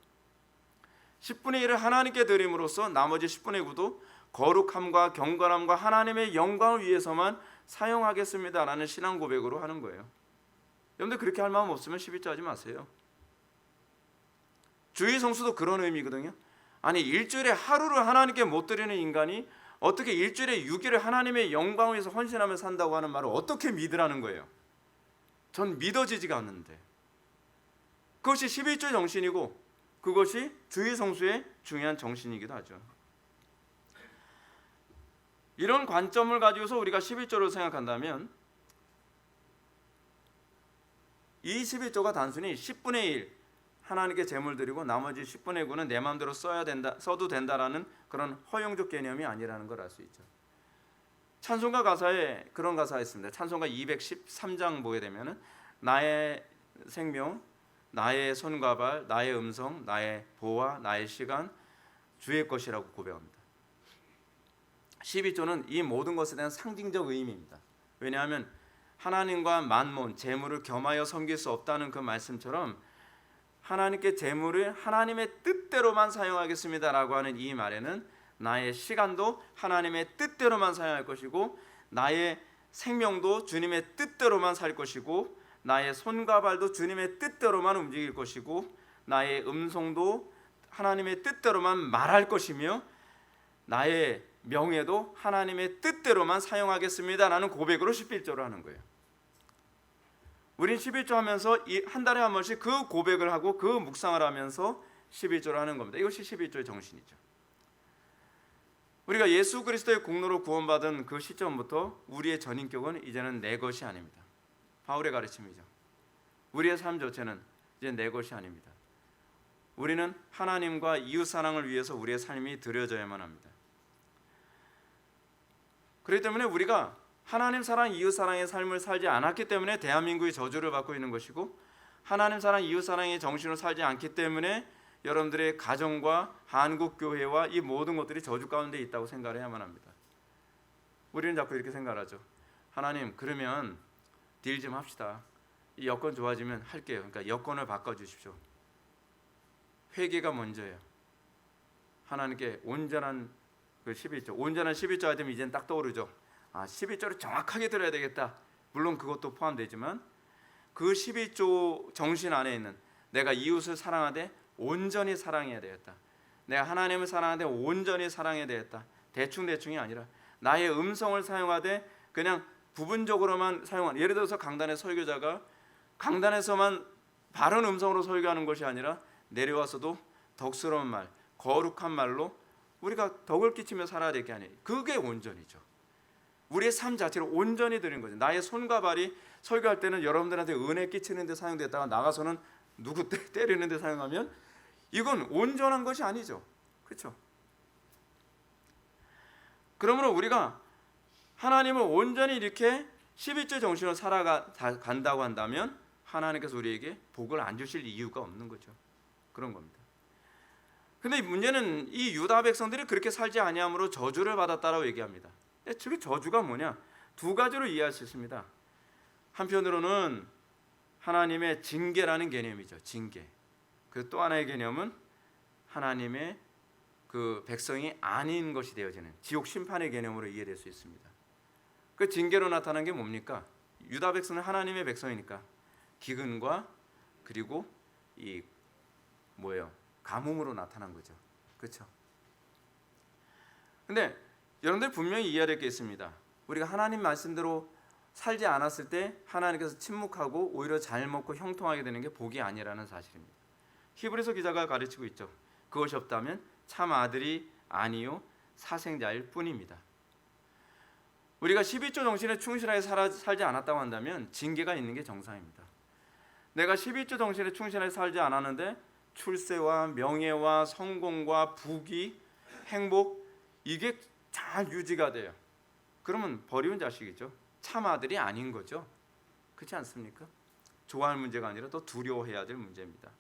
10분의 1을 하나님께 드림으로써 나머지 10분의 9도 거룩함과 경건함과 하나님의 영광을 위해서만 사용하겠습니다라는 신앙 고백으로 하는 거예요. 여러분들 그렇게 할 마음 없으면 11조 하지 마세요. 주의 성수도 그런 의미거든요. 아니, 일주일에 하루를 하나님께 못 드리는 인간이 어떻게 일주일에 6일을 하나님의 영광을 위해서 헌신하며 산다고 하는 말을 어떻게 믿으라는 거예요? 전 믿어지지가 않는데. 그것이 11조의 정신이고 그것이 주의 성수의 중요한 정신이기도 하죠. 이런 관점을 가지고서 우리가 11조를 생각한다면 이 11조가 단순히 10분의 1 하나님께 제물 드리고 나머지 10분의 9는 내 마음대로 써도 된다라는 그런 허용적 개념이 아니라는 걸 알 수 있죠. 찬송가 가사에 그런 가사가 있습니다. 찬송가 213장 보게 되면은 나의 생명, 나의 손과 발, 나의 음성, 나의 보화, 나의 시간 주의 것이라고 고백합니다. 12조는 이 모든 것에 대한 상징적 의미입니다. 왜냐하면 하나님과 만몬, 재물을 겸하여 섬길 수 없다는 그 말씀처럼 하나님께 재물을 하나님의 뜻대로만 사용하겠습니다라고 하는 이 말에는 나의 시간도 하나님의 뜻대로만 사용할 것이고 나의 생명도 주님의 뜻대로만 살 것이고 나의 손과 발도 주님의 뜻대로만 움직일 것이고 나의 음성도 하나님의 뜻대로만 말할 것이며 나의 명예도 하나님의 뜻대로만 사용하겠습니다라는 고백으로 11조를 하는 거예요. 우린 11조 하면서 한 달에 한 번씩 그 고백을 하고 그 묵상을 하면서 11조를 하는 겁니다. 이것이 11조의 정신이죠. 우리가 예수 그리스도의 공로로 구원받은 그 시점부터 우리의 전인격은 이제는 내 것이 아닙니다. 바울의 가르침이죠. 우리의 삶 자체는 이제 내 것이 아닙니다. 우리는 하나님과 이웃 사랑을 위해서 우리의 삶이 드려져야만 합니다. 그렇기 때문에 우리가 하나님 사랑, 이웃 사랑의 삶을 살지 않았기 때문에 대한민국이 저주를 받고 있는 것이고 하나님 사랑, 이웃 사랑의 정신으로 살지 않기 때문에 여러분들의 가정과 한국 교회와 이 모든 것들이 저주 가운데 있다고 생각해야만 합니다. 우리는 자꾸 이렇게 생각하죠. 하나님, 그러면 딜 좀 합시다. 이 여건 좋아지면 할게요. 그러니까 여건을 바꿔주십시오. 회개가 먼저예요. 하나님께 온전한 그 11조, 온전한 11조가 되면 이제는 딱 떠오르죠. 11조를 정확하게 들어야 되겠다. 물론 그것도 포함되지만 그 11조 정신 안에 있는 내가 이웃을 사랑하되 온전히 사랑해야 되겠다. 내가 하나님을 사랑하되 온전히 사랑해야 되겠다. 대충이 아니라 나의 음성을 사용하되 그냥 부분적으로만 사용하는, 예를 들어서 강단의 설교자가 강단에서만 바른 음성으로 설교하는 것이 아니라 내려와서도 덕스러운 말, 거룩한 말로 우리가 덕을 끼치며 살아야 될 게 아니에요. 그게 온전이죠. 우리의 삶 자체를 온전히 드리는 거죠. 나의 손과 발이 설교할 때는 여러분들한테 은혜 끼치는 데 사용됐다가 나가서는 누구 때리는 데 사용하면 이건 온전한 것이 아니죠. 그렇죠? 그러므로 우리가 하나님을 온전히 이렇게 11조 정신으로 살아간다고 한다면 하나님께서 우리에게 복을 안 주실 이유가 없는 거죠. 그런 겁니다. 근데 문제는 이 유다 백성들이 그렇게 살지 아니함으로 저주를 받았다라고 얘기합니다. 즉 저주가 뭐냐? 두 가지로 이해할 수 있습니다. 한편으로는 하나님의 징계라는 개념이죠. 징계. 그 또 하나의 개념은 하나님의 그 백성이 아닌 것이 되어지는 지옥 심판의 개념으로 이해될 수 있습니다. 그 징계로 나타난 게 뭡니까? 유다 백성은 하나님의 백성이니까 기근과 그리고 이 뭐예요? 가뭄으로 나타난 거죠. 그렇죠? 근데 여러분들 분명히 이해해야 될 게 있습니다. 우리가 하나님 말씀대로 살지 않았을 때 하나님께서 침묵하고 오히려 잘 먹고 형통하게 되는 게 복이 아니라는 사실입니다. 히브리서 기자가 가르치고 있죠. 그것이 없다면 참 아들이 아니요 사생자일 뿐입니다. 우리가 11조 정신에 충실하게 살지 않았다고 한다면 징계가 있는 게 정상입니다. 내가 11조 정신에 충실하게 살지 않았는데 출세와 명예와 성공과 부귀, 행복 이게 잘 유지가 돼요. 그러면 버리운 자식이죠. 참 아들이 아닌 거죠. 그렇지 않습니까? 좋아할 문제가 아니라 더 두려워해야 될 문제입니다.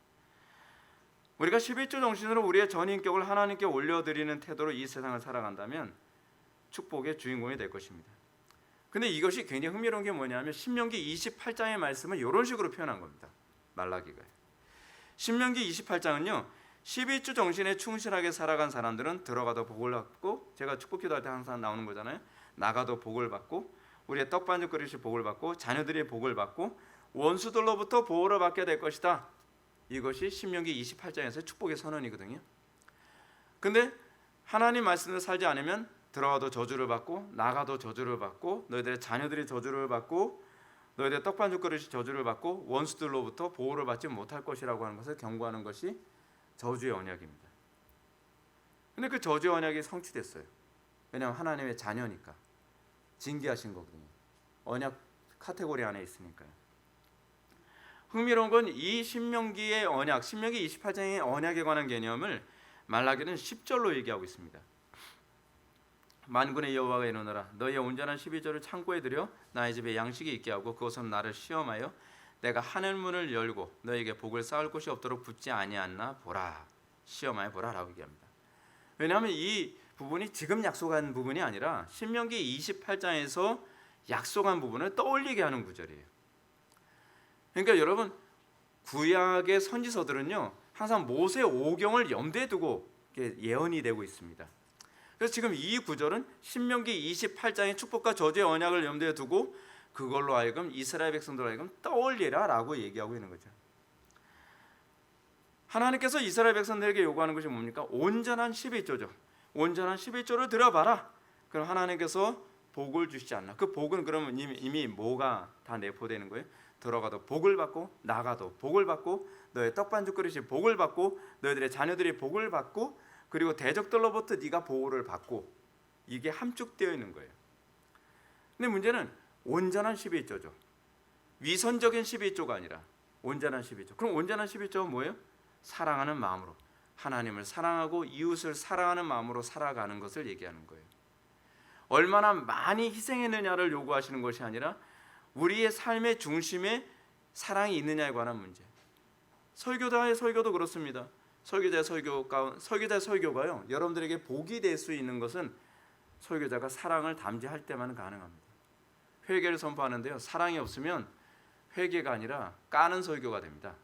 우리가 11조 정신으로 우리의 전인격을 하나님께 올려드리는 태도로 이 세상을 살아간다면 축복의 주인공이 될 것입니다. 근데 이것이 굉장히 흥미로운 게 뭐냐면 신명기 28장의 말씀을 이런 식으로 표현한 겁니다. 말라기가. 신명기 28장은요. 11조 정신에 충실하게 살아간 사람들은 들어가도 복을 받고, 제가 축복 기도할 때 항상 나오는 거잖아요. 나가도 복을 받고, 우리의 떡반죽 그릇이 복을 받고, 자녀들이 복을 받고, 원수들로부터 보호를 받게 될 것이다. 이것이 신명기 28장에서의 축복의 선언이거든요. 근데 하나님 말씀을 살지 않으면 들어가도 저주를 받고 나가도 저주를 받고 너희들의 자녀들이 저주를 받고 너희들의 떡반죽 그릇이 저주를 받고 원수들로부터 보호를 받지 못할 것이라고 하는 것을 경고하는 것이 저주의 언약입니다. 근데 그 저주의 언약이 성취됐어요. 왜냐하면 하나님의 자녀니까 징계하신 거거든요. 언약 카테고리 안에 있으니까요. 흥미로운 건 이 신명기의 언약, 신명기 28장의 언약에 관한 개념을 말라기는 10절로 얘기하고 있습니다. 만군의 여호와가 이르노라 너희의 온전한 12조를 창고에 들여 나의 집에 양식이 있게 하고 그것은 나를 시험하여 내가 하늘 문을 열고 너희에게 복을 쌓을 곳이 없도록 붙지 아니하나 보라. 시험하여 보라라고 얘기합니다. 왜냐하면 이 부분이 지금 약속한 부분이 아니라 신명기 28장에서 약속한 부분을 떠올리게 하는 구절이에요. 그러니까 여러분 구약의 선지서들은요 항상 모세 오경을 염두에 두고 예언이 되고 있습니다. 그래서 지금 이 구절은 신명기 28장의 축복과 저주의 언약을 염두에 두고 그걸로 하여금 이스라엘 백성들로 하여금 떠올리라라고 얘기하고 있는 거죠. 하나님께서 이스라엘 백성들에게 요구하는 것이 뭡니까? 온전한 11조죠. 온전한 11조를 들어봐라. 그럼 하나님께서 복을 주시지 않나? 그 복은 그러면 이미 뭐가 다 내포되는 거예요? 들어가도 복을 받고 나가도 복을 받고 너의 떡반죽 그릇이 복을 받고 너희들의 자녀들이 복을 받고 그리고 대적들로부터 네가 보호를 받고 이게 함축되어 있는 거예요. 근데 문제는 온전한 11조죠. 위선적인 11조가 아니라 온전한 11조. 그럼 온전한 11조는 뭐예요? 사랑하는 마음으로 하나님을 사랑하고 이웃을 사랑하는 마음으로 살아가는 것을 얘기하는 거예요. 얼마나 많이 희생했느냐를 요구하시는 것이 아니라 우리의 삶의 중심에 사랑이 있느냐에 관한 문제. 설교자의 설교도 그렇습니다. 설교자의 설교가요. 여러분들에게 복이 될 수 있는 것은 설교자가 사랑을 담대할 때만 가능합니다. 회개를 선포하는데요. 사랑이 없으면 회개가 아니라 까는 설교가 됩니다.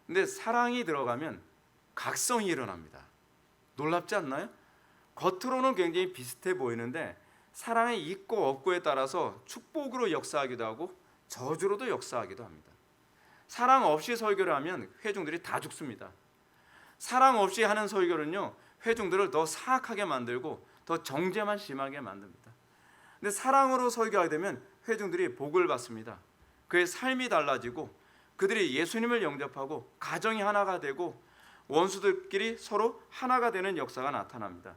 근데 사랑이 들어가면 각성이 일어납니다. 놀랍지 않나요? 겉으로는 굉장히 비슷해 보이는데 사랑이 있고 없고에 따라서 축복으로 역사하기도 하고 저주로도 역사하기도 합니다. 사랑 없이 설교를 하면 회중들이 다 죽습니다. 사랑 없이 하는 설교는요 회중들을 더 사악하게 만들고 더 정죄만 심하게 만듭니다. 근데 사랑으로 설교하게 되면 회중들이 복을 받습니다. 그의 삶이 달라지고 그들이 예수님을 영접하고 가정이 하나가 되고 원수들끼리 서로 하나가 되는 역사가 나타납니다.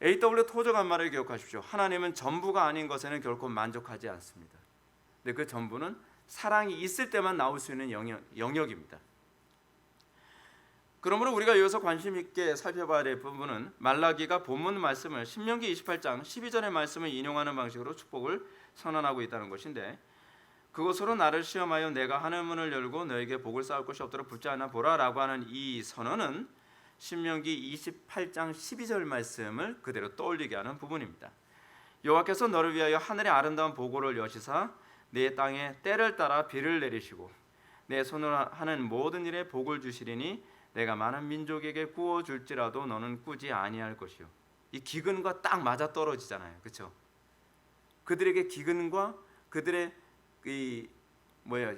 A.W. 토저가 한 말을 기억하십시오. 하나님은 전부가 아닌 것에는 결코 만족하지 않습니다. 근데 그 전부는 사랑이 있을 때만 나올 수 있는 영역입니다. 그러므로 우리가 여기서 관심 있게 살펴봐야 될 부분은 말라기가 본문 말씀을 신명기 28장 12절의 말씀을 인용하는 방식으로 축복을 선언하고 있다는 것인데 그것으로 나를 시험하여 내가 하늘 문을 열고 너에게 복을 쌓을 것이 없도록 붙지 않아 보라라고 하는 이 선언은 신명기 28장 12절 말씀을 그대로 떠올리게 하는 부분입니다. 여호와께서 너를 위하여 하늘의 아름다운 보고를 여시사 내 땅에 때를 따라 비를 내리시고 내 손으로 하는 모든 일에 복을 주시리니 내가 많은 민족에게 구워 줄지라도 너는 꾸지 아니할 것이요. 이 기근과 딱 맞아 떨어지잖아요. 그렇죠? 그들에게 기근과 그들의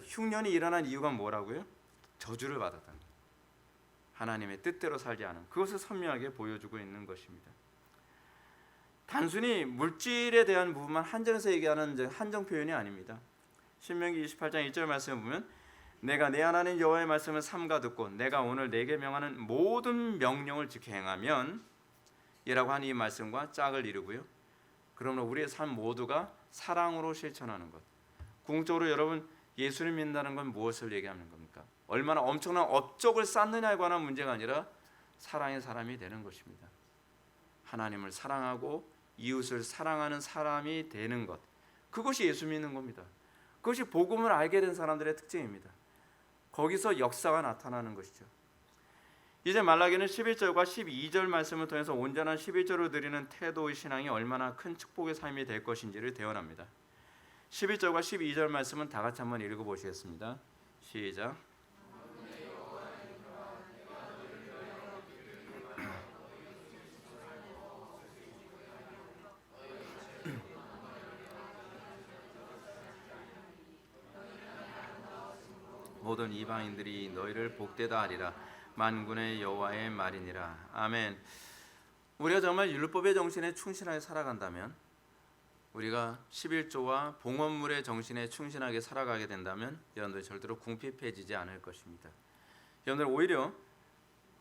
흉년이 일어난 이유가 뭐라고요? 저주를 받았다는 거예요. 하나님의 뜻대로 살지 않은 그것을 선명하게 보여주고 있는 것입니다. 단순히 물질에 대한 부분만 한정해서 얘기하는 한정 표현이 아닙니다. 신명기 28장 1절 말씀을 보면 내가 내 하나님 여호와의 말씀을 삼가 듣고 내가 오늘 내게 명하는 모든 명령을 지켜 행하면 이라고 하는 이 말씀과 짝을 이루고요. 그러므로 우리의 삶 모두가 사랑으로 실천하는 것. 궁극적으로 여러분 예수를 믿는다는 건 무엇을 얘기하는 겁니까? 얼마나 엄청난 업적을 쌓느냐에 관한 문제가 아니라 사랑의 사람이 되는 것입니다. 하나님을 사랑하고 이웃을 사랑하는 사람이 되는 것. 그것이 예수 믿는 겁니다. 그것이 복음을 알게 된 사람들의 특징입니다. 거기서 역사가 나타나는 것이죠. 이제 말라기는 11절과 12절 말씀을 통해서 온전한 11절을 드리는 태도의 신앙이 얼마나 큰 축복의 삶이 될 것인지를 대언합니다. 11절과 12절 말씀은 다 같이 한번 읽어보시겠습니다. 시작. 모든 이방인들이 너희를 복되다 하리라. 만군의 여호와의 말이니라. 아멘. 우리가 정말 율법의 정신에 충실하게 살아간다면, 우리가 11조와 봉헌물의 정신에 충실하게 살아가게 된다면 여러분들 절대로 궁핍해지지 않을 것입니다. 여러분들 오히려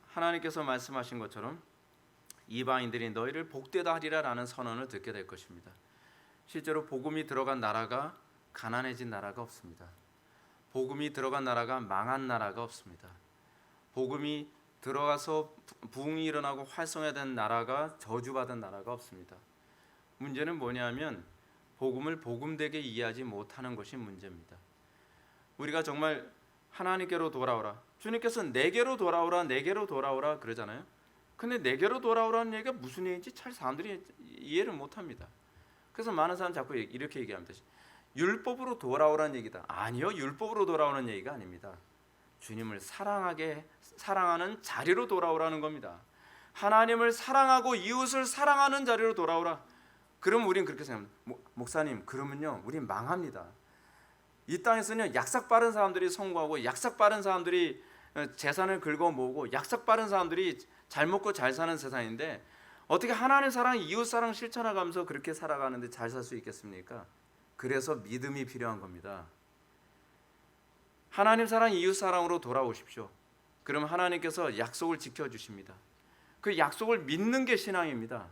하나님께서 말씀하신 것처럼 이방인들이 너희를 복되다 하리라라는 선언을 듣게 될 것입니다. 실제로 복음이 들어간 나라가 가난해진 나라가 없습니다. 복음이 들어간 나라가 망한 나라가 없습니다. 복음이 들어가서 부흥이 일어나고 활성화된 나라가 저주받은 나라가 없습니다. 문제는 뭐냐면 복음을 복음되게 이해하지 못하는 것이 문제입니다. 우리가 정말 하나님께로 돌아오라, 주님께서 내게로 돌아오라, 내게로 돌아오라 그러잖아요. 근데 내게로 돌아오라는 얘기가 무슨 얘기인지 잘 사람들이 이해를 못합니다. 그래서 많은 사람 자꾸 이렇게 얘기합니다. 율법으로 돌아오라는 얘기다. 아니요, 율법으로 돌아오는 얘기가 아닙니다. 주님을 사랑하는 자리로 돌아오라는 겁니다. 하나님을 사랑하고 이웃을 사랑하는 자리로 돌아오라. 그럼 우린 그렇게 생각합니다. 목사님, 그러면요 우린 망합니다. 이 땅에서는요 약삭 빠른 사람들이 성공하고 약삭 빠른 사람들이 재산을 긁어 모으고 약삭 빠른 사람들이 잘 먹고 잘 사는 세상인데 어떻게 하나님 사랑, 이웃 사랑 실천해가면서 그렇게 살아가는데 잘 살 수 있겠습니까? 그래서 믿음이 필요한 겁니다. 하나님 사랑, 이웃 사랑으로 돌아오십시오. 그럼 하나님께서 약속을 지켜주십니다. 그 약속을 믿는 게 신앙입니다.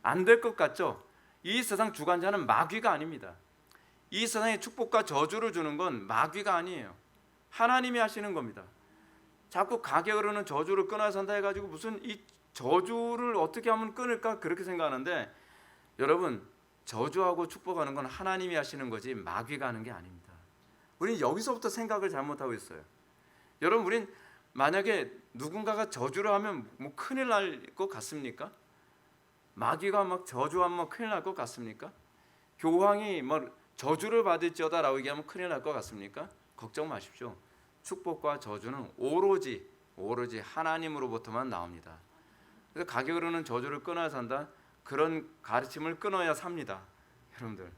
안 될 것 같죠? 이 세상 주관자는 마귀가 아닙니다. 이 세상에 축복과 저주를 주는 건 마귀가 아니에요. 하나님이 하시는 겁니다. 자꾸 가게 흐르는 저주를 끊어야 산다 해가지고 무슨 이 저주를 어떻게 하면 끊을까 그렇게 생각하는데, 여러분 저주하고 축복하는 건 하나님이 하시는 거지 마귀가 하는 게 아닙니다. 우리는 여기서부터 생각을 잘못하고 있어요. 여러분, 우린 만약에 누군가가 저주를 하면 뭐 큰일 날 것 같습니까? 마귀가 막 저주하면 큰일 날 것 같습니까? 교황이 뭐 저주를 받을지어다라고 얘기하면 큰일 날 것 같습니까? 걱정 마십시오. 축복과 저주는 오로지 하나님으로부터만 나옵니다. 그래서 가게 흐르는 저주를 끊어야 산다, 그런 가르침을 끊어야 삽니다. 여러분들,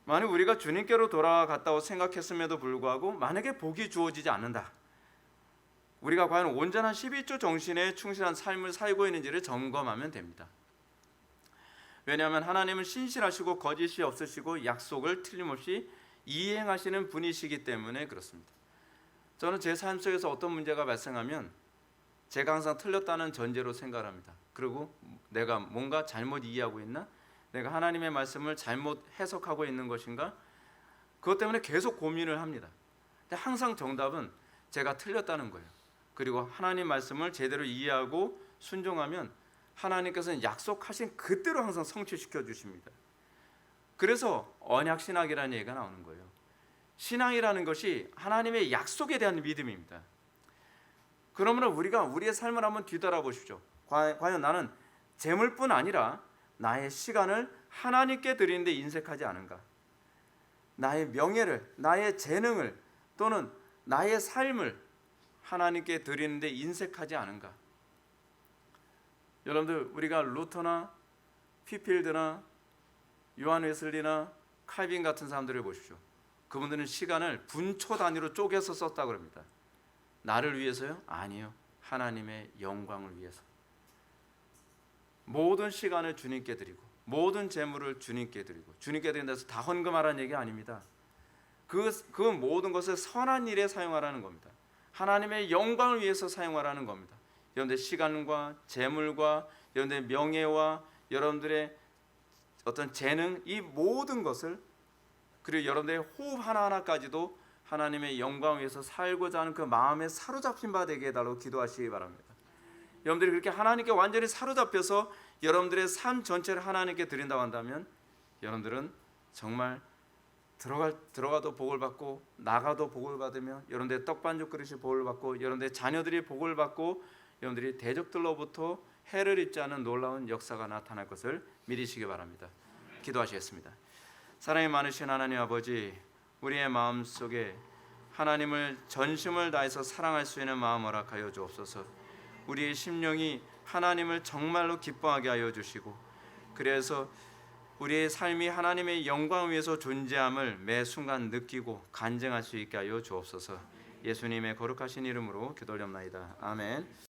만약 우리가 주님께로 돌아갔다고 생각했음에도 불구하고 만약에 복이 주어지지 않는다, 우리가 과연 온전한 11조 정신에 충실한 삶을 살고 있는지를 점검하면 됩니다. 왜냐하면 하나님은 신실하시고 거짓이 없으시고 약속을 틀림없이 이행하시는 분이시기 때문에 그렇습니다. 저는 제 삶 속에서 어떤 문제가 발생하면 제가 항상 틀렸다는 전제로 생각을 합니다. 그리고 내가 뭔가 잘못 이해하고 있나? 내가 하나님의 말씀을 잘못 해석하고 있는 것인가? 그것 때문에 계속 고민을 합니다. 근데 항상 정답은 제가 틀렸다는 거예요. 그리고 하나님 말씀을 제대로 이해하고 순종하면 하나님께서는 약속하신 그대로 항상 성취시켜 주십니다. 그래서 언약 신학이라는 얘기가 나오는 거예요. 신앙이라는 것이 하나님의 약속에 대한 믿음입니다. 그러면 우리가 우리의 삶을 한번 뒤돌아보십시오. 과연 나는 재물뿐 아니라 나의 시간을 하나님께 드리는 데 인색하지 않은가? 나의 명예를, 나의 재능을 또는 나의 삶을 하나님께 드리는 데 인색하지 않은가? 여러분들, 우리가 루터나 휘필드나 요한 웨슬리나 칼빈 같은 사람들을 보십시오. 그분들은 시간을 분초 단위로 쪼개서 썼다고 합니다. 나를 위해서요? 아니요. 하나님의 영광을 위해서. 모든 시간을 주님께 드리고 모든 재물을 주님께 드리고, 주님께 드린다 해서 다 헌금하라는 얘기 아닙니다. 그 모든 것을 선한 일에 사용하라는 겁니다. 하나님의 영광을 위해서 사용하라는 겁니다. 여러분들의 시간과 재물과 여러분들의 명예와 여러분들의 어떤 재능, 이 모든 것을, 그리고 여러분들의 호흡 하나하나까지도 하나님의 영광을 위해서 살고자 하는 그 마음에 사로잡힌 바 되게 해달라고 기도하시기 바랍니다. 여러분들이 그렇게 하나님께 완전히 사로잡혀서 여러분들의 삶 전체를 하나님께 드린다고 한다면 여러분들은 정말 들어가도 복을 받고 나가도 복을 받으며 여러분들의 떡반죽 그릇이 복을 받고 여러분들의 자녀들이 복을 받고 여러분들이 대적들로부터 해를 입지 않은 놀라운 역사가 나타날 것을 믿으시기 바랍니다. 기도하시겠습니다. 사랑이 많으신 하나님 아버지, 우리의 마음속에 하나님을 전심을 다해서 사랑할 수 있는 마음 허락하여 주옵소서. 우리의 심령이 하나님을 정말로 기뻐하게 하여 주시고, 그래서 우리의 삶이 하나님의 영광을 위해서 존재함을 매 순간 느끼고 간증할 수 있게 하여 주옵소서. 예수님의 거룩하신 이름으로 기도드립니다. 아멘.